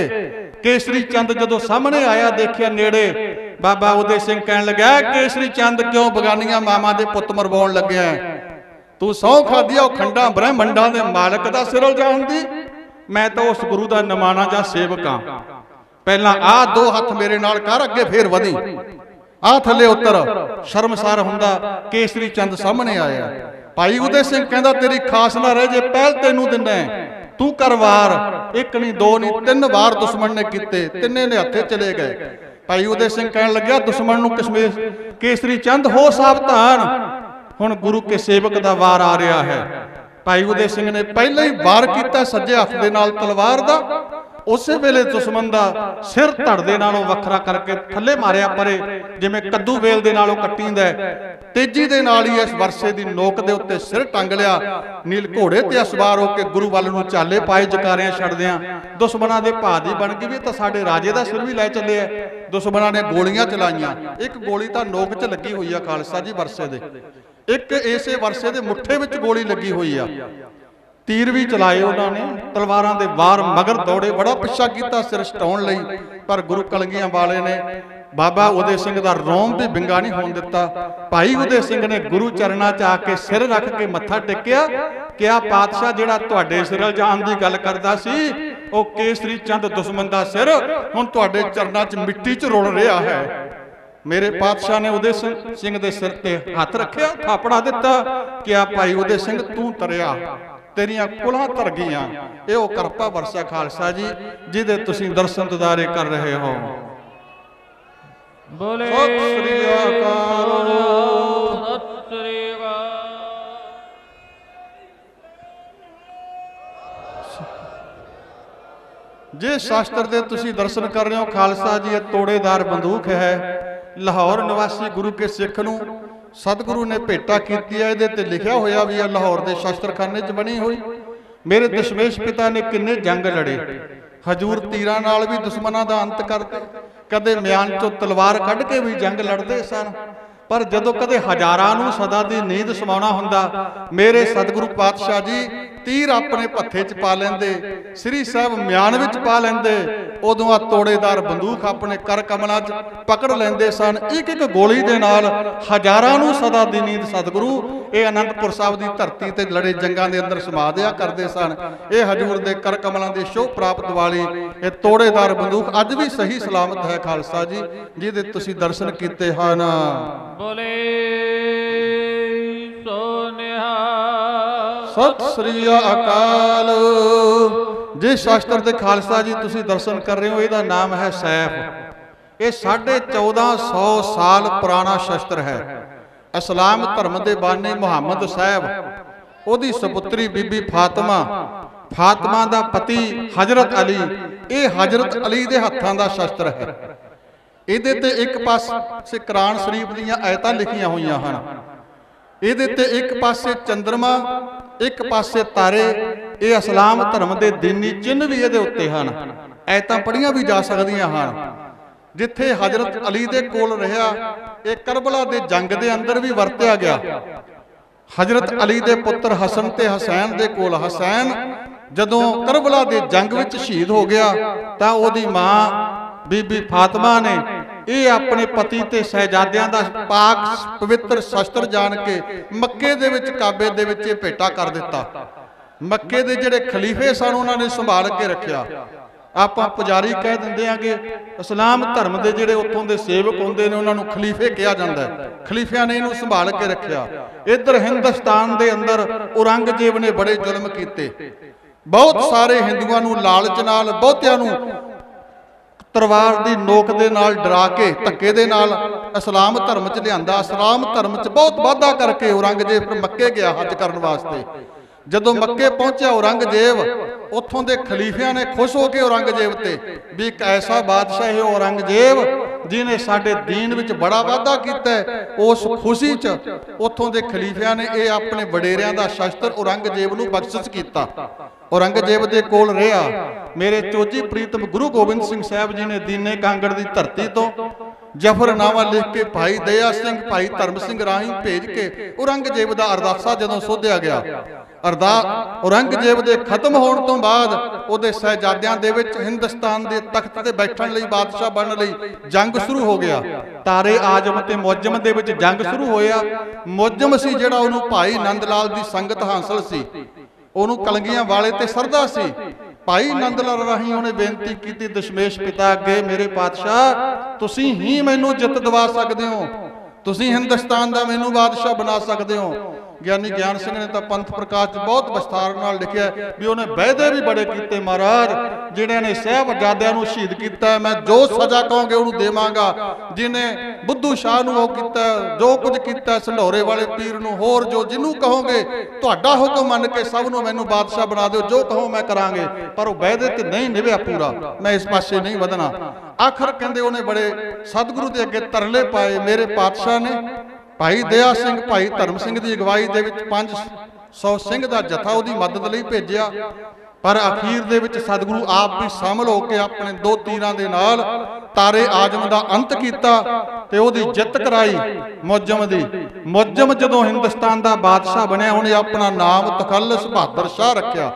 ਕੇਸਰੀ ਚੰਦ ਜਦੋਂ ਸਾਹਮਣੇ ਆਇਆ ਦੇਖਿਆ ਨੇੜੇ, ਬਾਬਾ ਉਦੇ ਸਿੰਘ ਕਹਿਣ ਲੱਗਾ ਕੇਸਰੀ ਚੰਦ ਕਿਉਂ ਬਗਾਨੀਆਂ ਮਾਵਾਂ ਦੇ ਪੁੱਤ ਮਰਵਾਉਣ ਲੱਗਿਆ? ਤੂੰ ਸਹੁੰ ਖਾਦੀ ਆ ਉਹ ਖੰਡਾਂ ਬ੍ਰਹਮੰਡਾਂ ਦੇ ਮਾਲਕ ਦਾ ਸਿਰ ਉਲਝਾਉਣ ਦੀ? ਮੈਂ ਤਾਂ ਉਸ ਗੁਰੂ ਦਾ ਨਿਮਾਣਾ ਜਾਂ ਸੇਵਕ ਆ। ਪਹਿਲਾਂ ਆਹ 2 ਹੱਥ ਮੇਰੇ ਨਾਲ ਕਰ, ਅੱਗੇ ਫੇਰ ਵਧੀ, ਆਹ ਥੱਲੇ ਉਤਰ। ਸ਼ਰਮਸਾਰ ਹੁੰਦਾ ਕੇਸਰੀ ਚੰਦ ਸਾਹਮਣੇ ਆਇਆ। ਭਾਈ ਉਦੇ ਸਿੰਘ ਕਹਿੰਦਾ ਤੇਰੀ ਖਾਸ ਨਾ ਰਹਿ ਜੇ, ਪਹਿਲ ਤੈਨੂੰ ਦਿੰਦਾ ਤੂੰ ਕਰ ਵਾਰ। 1 ਨਹੀਂ 2 ਨਹੀਂ 3 ਵਾਰ ਦੁਸ਼ਮਣ ਨੇ ਕੀਤੇ, ਤਿੰਨੇ ਨੇ ਹੱਥੇ ਚਲੇ ਗਏ। ਭਾਈ ਉਦੇ ਸਿੰਘ ਕਹਿਣ ਲੱਗਿਆ ਦੁਸ਼ਮਣ ਨੂੰ ਕਿਸਮੇਸ਼ ਕੇਸਰੀ ਚੰਦ ਹੋ ਸਾਵਧਾਨ, ਹੁਣ ਗੁਰੂ ਕੇ ਸੇਵਕ ਦਾ ਵਾਰ ਆ ਰਿਹਾ ਹੈ। ਭਾਈ ਉਦੇ ਸਿੰਘ ਨੇ ਪਹਿਲਾਂ ਹੀ ਵਾਰ ਕੀਤਾ ਸੱਜੇ ਹੱਥ ਦੇ ਨਾਲ ਤਲਵਾਰ ਦਾ, ਉਸੇ ਵੇਲੇ ਦੁਸ਼ਮਣ ਦਾ ਸਿਰ ਧੜ ਦੇ ਨਾਲੋਂ ਵੱਖਰਾ ਕਰਕੇ ਥੱਲੇ ਮਾਰਿਆ ਪਰੇ, ਜਿਵੇਂ ਕੱਦੂ ਵੇਲ ਦੇ ਨਾਲੋਂ ਕੱਟੀਂਦਾ। ਤੇਜ਼ੀ ਦੇ ਨਾਲ ਹੀ ਇਸ ਵਰਸੇ ਦੀ ਨੋਕ ਦੇ ਉੱਤੇ ਸਿਰ ਟੰਗ ਲਿਆ। ਨੀਲ ਘੋੜੇ ਤੇ ਸਵਾਰ ਹੋ ਕੇ ਗੁਰੂ ਵੱਲ ਨੂੰ ਚਾਲੇ ਪਾਏ, ਜਕਾਰਿਆਂ ਛੱਡਦਿਆਂ। ਦੁਸ਼ਮਣਾਂ ਦੇ ਭਾਦੀ ਬਣ ਕੇ ਵੀ ਤਾਂ ਸਾਡੇ ਰਾਜੇ ਦਾ ਸਿਰ ਵੀ ਲੈ ਚੱਲੇ ਆ। ਦੁਸ਼ਮਣਾਂ ਨੇ ਗੋਲੀਆਂ ਚਲਾਈਆਂ। ਇੱਕ ਗੋਲੀ ਤਾਂ ਨੋਕ 'ਚ ਲੱਗੀ ਹੋਈ ਆ ਖਾਲਸਾ ਜੀ ਵਰਸੇ ਦੇ, ਇੱਕ ਇਸੇ ਵਰਸੇ ਦੇ ਮੁੱਠੇ ਵਿੱਚ ਗੋਲੀ ਲੱਗੀ ਹੋਈ ਆ। ਤੀਰ ਵੀ ਚਲਾਏ ਉਹਨਾਂ ਨੇ, ਤਲਵਾਰਾਂ ਦੇ ਵਾਰ ਮਗਰ ਦੌੜੇ, ਬੜਾ ਪਿੱਛਾ ਕੀਤਾ ਸਿਰ ਛਟਾਉਣ ਲਈ, ਪਰ ਗੁਰੂ ਕਲਗੀਆਂ ਵਾਲੇ ਨੇ ਬਾਬਾ ਉਦੇ ਸਿੰਘ ਦਾ ਰੋਮ ਵੀ ਵਿੰਗਾ ਨਹੀਂ ਹੋਣ ਦਿੱਤਾ। ਭਾਈ ਉਦੇ ਸਿੰਘ ਨੇ ਗੁਰੂ ਚਰਨਾਂ 'ਚ ਆ ਕੇ ਸਿਰ ਰੱਖ ਕੇ ਮੱਥਾ ਟੇਕਿਆ। ਕਿਹਾ ਪਾਤਸ਼ਾਹ, ਜਿਹੜਾ ਤੁਹਾਡੇ ਸਿਰ ਜਾਣ ਦੀ ਗੱਲ ਕਰਦਾ ਸੀ ਉਹ ਕੇਸਰੀ ਚੰਦ ਦੁਸ਼ਮਣ ਦਾ ਸਿਰ ਹੁਣ ਤੁਹਾਡੇ ਚਰਨਾਂ 'ਚ ਮਿੱਟੀ 'ਚ ਰੁਲ ਰਿਹਾ ਹੈ। ਮੇਰੇ ਪਾਤਸ਼ਾਹ ਨੇ ਉਦੇ ਸਿੰਘ ਦੇ ਸਿਰ ਤੇ ਹੱਥ ਰੱਖਿਆ, ਥਾਪੜਾ ਦਿੱਤਾ। ਕਿਹਾ ਭਾਈ ਉਦੇ ਸਿੰਘ, ਤੂੰ ਤਰਿਆ, ਤੇਰੀਆਂ ਕੁਲਾਂ ਧਰ ਗਈਆਂ। ਇਹ ਉਹ ਕਰਪਾ ਵਰਸਾ ਖਾਲਸਾ ਜੀ ਜਿਹਦੇ ਤੁਸੀਂ ਦਰਸ਼ਨ ਦਿਦਾਰੇ ਕਰ ਰਹੇ ਹੋ। ਬੋਲੇ ਸਤਿ ਸ੍ਰੀ ਅਕਾਲ। ਸਤਿ ਸ੍ਰੀ ਅਕਾਲ। ਜੇ ਸ਼ਾਸਤਰ ਦੇ ਤੁਸੀਂ ਦਰਸ਼ਨ ਕਰ ਰਹੇ ਹੋ ਖਾਲਸਾ ਜੀ, ਇਹ ਤੋੜੇਦਾਰ ਬੰਦੂਕ ਹੈ। ਲਾਹੌਰ ਨਿਵਾਸੀ ਗੁਰੂ ਕੇ ਸਿੱਖ ਨੂੰ ਸਤਿਗੁਰੂ ਨੇ ਭੇਟਾ ਕੀਤੀ ਹੈ। ਇਹਦੇ ਤੇ ਲਿਖਿਆ ਹੋਇਆ ਵੀ ਆ ਲਾਹੌਰ ਦੇ ਸ਼ਾਸਤਰਖਾਨੇ 'ਚ ਬਣੀ ਹੋਈ। ਮੇਰੇ ਦਸ਼ਮੇਸ਼ ਪਿਤਾ ਨੇ ਕਿੰਨੇ ਜੰਗ ਲੜੇ। ਹਜੂਰ ਤੀਰਾਂ ਨਾਲ ਵੀ ਦੁਸ਼ਮਣਾਂ ਦਾ ਅੰਤ ਕਰਦੇ, ਕਦੇ ਮਿਆਨ 'ਚੋਂ ਤਲਵਾਰ ਕੱਢ ਕੇ ਵੀ ਜੰਗ ਲੜਦੇ ਸਨ। ਪਰ ਜਦੋਂ ਕਦੇ ਹਜ਼ਾਰਾਂ ਨੂੰ ਸਦਾ ਦੀ ਨੀਂਦ ਸਮਾਉਣਾ ਹੁੰਦਾ, ਮੇਰੇ ਸਤਿਗੁਰੂ ਪਾਤਸ਼ਾਹ ਜੀ ਤੀਰ ਆਪਣੇ ਭੱਥੇ 'ਚ ਪਾ ਲੈਂਦੇ, ਸ੍ਰੀ ਸਾਹਿਬ ਮਿਆਨ ਵਿੱਚ ਪਾ ਲੈਂਦੇ। ਉਦੋਂ ਆ ਤੋੜੇਦਾਰ ਬੰਦੂਕ ਆਪਣੇ ਕਰ ਕਮਲਾਂ 'ਚ ਪਕੜ ਲੈਂਦੇ ਸਨ। ਇੱਕ ਇੱਕ ਗੋਲੀ ਦੇ ਨਾਲ ਹਜ਼ਾਰਾਂ ਨੂੰ ਸਦਾ ਦੀ ਨੀਂਦ ਸਤਿਗੁਰੂ ਇਹ ਅਨੰਦਪੁਰ ਸਾਹਿਬ ਦੀ ਧਰਤੀ ਤੇ ਲੜੇ ਜੰਗਾਂ ਦੇ ਅੰਦਰ ਸਮਾ ਦਿਆ ਕਰਦੇ ਸਨ। ਇਹ ਹਜੂਰ ਦੇ ਕਰ ਕਮਲਾਂ ਦੇ ਸ਼ੋਭ ਪ੍ਰਾਪਤ ਵਾਲੀ ਇਹ ਤੋੜੇਦਾਰ ਬੰਦੂਕ ਅੱਜ ਵੀ ਸਹੀ ਸਲਾਮਤ ਹੈ ਖਾਲਸਾ ਜੀ, ਜਿਹਦੇ ਤੁਸੀਂ ਦਰਸ਼ਨ ਕੀਤੇ ਹਨ। ਬੋਲੇ ਸੋ ਨਿਹਾਲ। ਸਤਿ ਸ੍ਰੀ ਅਕਾਲ। ਜਿਸ ਸ਼ਾਸਤਰ ਦੇ ਖਾਲਸਾ ਜੀ ਤੁਸੀਂ ਦਰਸ਼ਨ ਕਰ ਰਹੇ ਹੋ, ਇਹਦਾ ਨਾਮ ਹੈ ਸੈਫ। ਇਹ 1450 ਸਾਲ ਪੁਰਾਣਾ ਸ਼ਸਤਰ ਹੈ। ਇਸਲਾਮ ਧਰਮ ਦੇ ਬਾਨੀ ਮੁਹੰਮਦ ਸਾਹਿਬ, ਉਹਦੀ ਸੁਪੁੱਤਰੀ ਬੀਬੀ ਫਾਤਿਮਾ, ਫਾਤਿਮਾ ਦਾ ਪਤੀ ਹਜ਼ਰਤ ਅਲੀ, ਇਹ ਹਜ਼ਰਤ ਅਲੀ ਦੇ ਹੱਥਾਂ ਦਾ ਸ਼ਸਤਰ ਹੈ। ਇਹਦੇ ਤੇ ਇੱਕ ਪਾਸੇ ਕੁਰਾਨ ਸ਼ਰੀਫ ਦੀਆਂ ਆਇਤਾਂ ਲਿਖੀਆਂ ਹੋਈਆਂ ਹਨ। ਇਹਦੇ ਤੇ ਇੱਕ ਪਾਸੇ ਚੰਦਰਮਾ, ਇੱਕ ਪਾਸੇ ਤਾਰੇ। ਇਹ ਇਸਲਾਮ ਧਰਮ ਦੇ ਦੀਨੀ ਚਿੰਨ੍ਹ ਵੀ ਇਹਦੇ ਉੱਤੇ ਹਨ। ਆਇਤਾਂ ਪੜ੍ਹੀਆਂ ਵੀ ਜਾ ਸਕਦੀਆਂ ਹਨ। ਜਿੱਥੇ ਹਜ਼ਰਤ ਅਲੀ ਦੇ ਕੋਲ ਰਿਹਾ, ਇਹ ਕਰਬਲਾ ਦੇ ਜੰਗ ਦੇ ਅੰਦਰ ਵੀ ਵਰਤਿਆ ਗਿਆ। ਹਜ਼ਰਤ ਅਲੀ ਦੇ ਪੁੱਤਰ ਹਸਨ ਤੇ ਹਸੈਨ ਦੇ ਕੋਲ, ਹਸੈਨ ਜਦੋਂ ਕਰਬਲਾ ਦੇ ਜੰਗ ਵਿੱਚ ਸ਼ਹੀਦ ਹੋ ਗਿਆ ਤਾਂ ਉਹਦੀ ਮਾਂ ਬੀਬੀ ਫਾਤਿਮਾ ਨੇ ਇਹ ਆਪਣੇ ਪਤੀ ਤੇ ਸਹਿਜਾਦਿਆਂ ਦਾ ਪਾਕ ਪਵਿੱਤਰ ਸ਼ਸਤਰ ਜਾਣ ਕੇ ਮੱਕੇ ਦੇ ਵਿੱਚ, ਕਾਬੇ ਦੇ ਵਿੱਚ ਇਹ ਭੇਟਾ ਕਰ ਦਿੱਤਾ। ਮੱਕੇ ਦੇ ਜਿਹੜੇ ਖਲੀਫੇ ਸਨ ਉਹਨਾਂ ਨੇ ਸੰਭਾਲ ਕੇ ਰੱਖਿਆ। ਆਪਾਂ ਪੁਜਾਰੀ ਕਹਿ ਦਿੰਦੇ ਆਂਗੇ, ਇਸਲਾਮ ਧਰਮ ਦੇ ਜਿਹੜੇ ਉੱਥੋਂ ਦੇ ਸੇਵਕ ਹੁੰਦੇ ਨੇ ਉਹਨਾਂ ਨੂੰ ਖਲੀਫੇ ਕਿਹਾ ਜਾਂਦਾ ਹੈ। ਖਲੀਫਿਆਂ ਨੇ ਇਹਨੂੰ ਸੰਭਾਲ ਕੇ ਰੱਖਿਆ। ਇੱਧਰ ਹਿੰਦੁਸਤਾਨ ਦੇ ਅੰਦਰ ਔਰੰਗਜ਼ੇਬ ਨੇ ਬੜੇ ਜ਼ੁਲਮ ਕੀਤੇ। ਬਹੁਤ ਸਾਰੇ ਹਿੰਦੂਆਂ ਨੂੰ ਲਾਲਚ ਨਾਲ, ਬਹੁਤਿਆਂ ਨੂੰ ਤਲਵਾਰ ਦੀ ਨੋਕ ਦੇ ਨਾਲ ਡਰਾ ਕੇ ਧੱਕੇ ਦੇ ਨਾਲ ਇਸਲਾਮ ਧਰਮ 'ਚ ਲਿਆਂਦਾ। ਇਸਲਾਮ ਧਰਮ 'ਚ ਬਹੁਤ ਵਾਧਾ ਕਰਕੇ ਔਰੰਗਜ਼ੇਬ ਫਿਰ ਮੱਕੇ ਗਿਆ ਹੱਜ ਕਰਨ ਵਾਸਤੇ। ਜਦੋਂ ਮੱਕੇ ਪਹੁੰਚਿਆ ਔਰੰਗਜ਼ੇਬ, ਉੱਥੋਂ ਦੇ ਖਲੀਫਿਆਂ ਨੇ ਖੁਸ਼ ਹੋ ਕੇ ਔਰੰਗਜ਼ੇਬ ਤੇ ਵੀ ਇੱਕ ਐਸਾ ਬਾਦਸ਼ਾਹ ਹੈ ਔਰੰਗਜ਼ੇਬ ਜਿਹਨੇ ਸਾਡੇ ਦੀਨ ਵਿੱਚ ਬੜਾ ਵਾਧਾ ਕੀਤਾ ਹੈ। ਉਸ ਖੁਸ਼ੀ 'ਚ ਉੱਥੋਂ ਦੇ ਖਲੀਫਿਆਂ ਨੇ ਇਹ ਆਪਣੇ ਵਡੇਰਿਆਂ ਦਾ ਸ਼ਸਤਰ ਔਰੰਗਜ਼ੇਬ ਨੂੰ ਬਖਸ਼ਿਸ਼ ਕੀਤਾ। ਔਰੰਗਜ਼ੇਬ ਦੇ ਕੋਲ ਰਿਹਾ। ਮੇਰੇ ਚੋਜੀ ਪ੍ਰੀਤਮ ਗੁਰੂ ਗੋਬਿੰਦ ਸਿੰਘ ਸਾਹਿਬ ਜੀ ਨੇ ਦੀਨੇ ਕਾਂਗੜ ਦੀ ਧਰਤੀ ਤੋਂ ਜ਼ਫਰਨਾਮਾ ਲਿਖ ਕੇ ਭਾਈ ਦਇਆ ਸਿੰਘ, ਭਾਈ ਧਰਮ ਸਿੰਘ ਰਾਹੀਂ ਭੇਜ ਕੇ ਔਰੰਗਜ਼ੇਬ ਦਾ ਅਰਦਾਸਾ ਜਦੋਂ ਸੋਧਿਆ ਗਿਆ, ਔਰੰਗਜ਼ੇਬ ਦੇ ਖਤਮ ਹੋਣ ਤੋਂ ਬਾਅਦ ਉਹਦੇ ਸਹਿਜਾਦਿਆਂ ਦੇ ਵਿੱਚ ਹਿੰਦੁਸਤਾਨ ਦੇ ਤਖਤ ਤੇ ਬੈਠਣ ਲਈ, ਬਾਦਸ਼ਾਹ ਬਣਨ ਲਈ ਜੰਗ ਸ਼ੁਰੂ ਹੋ ਗਿਆ। ਤਾਰੇ ਆਜਮ ਤੇ ਮੁਅੱਜਮ ਦੇ ਵਿੱਚ ਜੰਗ ਸ਼ੁਰੂ ਹੋਇਆ। ਮੁਅੱਜਮ ਸੀ ਜਿਹੜਾ, ਉਹਨੂੰ ਭਾਈ ਨੰਦ ਲਾਲ ਦੀ ਸੰਗਤ ਹਾਸਲ ਸੀ, ਉਹਨੂੰ ਕਲਗੀਆਂ ਵਾਲੇ ਤੇ ਸਰਦਾ ਸੀ। ਭਾਈ ਨੰਦ ਲਾਲ ਰਾਹੀਂ ਉਹਨੇ ਬੇਨਤੀ ਕੀਤੀ ਦਸ਼ਮੇਸ਼ ਪਿਤਾ ਅੱਗੇ, ਮੇਰੇ ਪਾਤਸ਼ਾਹ ਤੁਸੀਂ ਹੀ ਮੈਨੂੰ ਜਿੱਤ ਦਿਵਾ ਸਕਦੇ ਹੋ, ਤੁਸੀਂ ਹਿੰਦੁਸਤਾਨ ਦਾ ਮੈਨੂੰ ਬਾਦਸ਼ਾਹ ਬਣਾ ਸਕਦੇ ਹੋ। ਗਿਆਨੀ ਗਿਆਨ ਸਿੰਘ ਨੇ ਤਾਂ ਪੰਥ ਪ੍ਰਕਾਸ਼ 'ਚ ਬਹੁਤ ਵਿਸਥਾਰ ਨਾਲ ਲਿਖਿਆ ਵੀ ਉਹਨੇ ਵਾਅਦੇ ਵੀ ਬੜੇ ਕੀਤੇ ਮਹਾਰਾਜ, ਜਿਹੜੇ ਨੇ ਸਾਹਿਬਜ਼ਾਦਿਆਂ ਨੂੰ ਸ਼ਹੀਦ ਕੀਤਾ ਮੈਂ ਜੋ ਸਜ਼ਾ ਕਹੋਗੇ ਉਹਨੂੰ ਦੇਵਾਂਗਾ। ਜਿਹਨੇ ਬੁੱਧੂ ਸ਼ਾਹ ਨੂੰ ਉਹ ਕੀਤਾ, ਜੋ ਕੁਝ ਕੀਤਾ ਸੰਢੌਰੇ ਵਾਲੇ ਪੀਰ ਨੂੰ, ਹੋਰ ਜੋ ਜਿਹਨੂੰ ਕਹੋਗੇ ਤੁਹਾਡਾ ਹੁਕਮ ਮੰਨ ਕੇ ਸਭ ਨੂੰ ਮੈਨੂੰ ਬਾਦਸ਼ਾਹ ਬਣਾ ਦਿਓ, ਜੋ ਕਹੋ ਮੈਂ ਕਰਾਂਗੇ। ਪਰ ਉਹ ਵਾਅਦੇ ਤੇ ਨਹੀਂ ਨਿਭਿਆ ਪੂਰਾ, ਮੈਂ ਇਸ ਪਾਸੇ ਨਹੀਂ ਵਧਣਾ। ਆਖਰ ਕਹਿੰਦੇ ਉਹਨੇ ਬੜੇ ਸਤਿਗੁਰੂ ਦੇ ਅੱਗੇ ਤਰਲੇ ਪਾਏ। ਮੇਰੇ ਪਾਤਸ਼ਾਹ ਨੇ ਭਾਈ ਦਇਆ ਸਿੰਘ, ਭਾਈ ਧਰਮ ਸਿੰਘ ਦੀ ਅਗਵਾਈ ਦੇ ਵਿੱਚ 500 ਸਿੰਘ ਦਾ ਜਥਾ ਉਹਦੀ ਮਦਦ ਲਈ ਭੇਜਿਆ, ਪਰ ਅਖੀਰ ਦੇ ਵਿੱਚ ਸਤਿਗੁਰੂ ਆਪ ਵੀ ਸ਼ਾਮਲ ਹੋ ਕੇ ਆਪਣੇ 2 ਤੀਰਾਂ ਦੇ ਨਾਲ ਤਾਰੇ ਆਜ਼ਮ ਦਾ ਅੰਤ ਕੀਤਾ ਤੇ ਉਹਦੀ ਜਿੱਤ ਕਰਾਈ ਮੁਅੱਜ਼ਮ ਦੀ। ਮੁਅੱਜ਼ਮ ਜਦੋਂ ਹਿੰਦੁਸਤਾਨ ਦਾ ਬਾਦਸ਼ਾਹ ਬਣਿਆ, ਉਹਨੇ ਆਪਣਾ ਨਾਮ ਤਖੱਲਸ ਬਹਾਦਰ ਸ਼ਾਹ ਰੱਖਿਆ।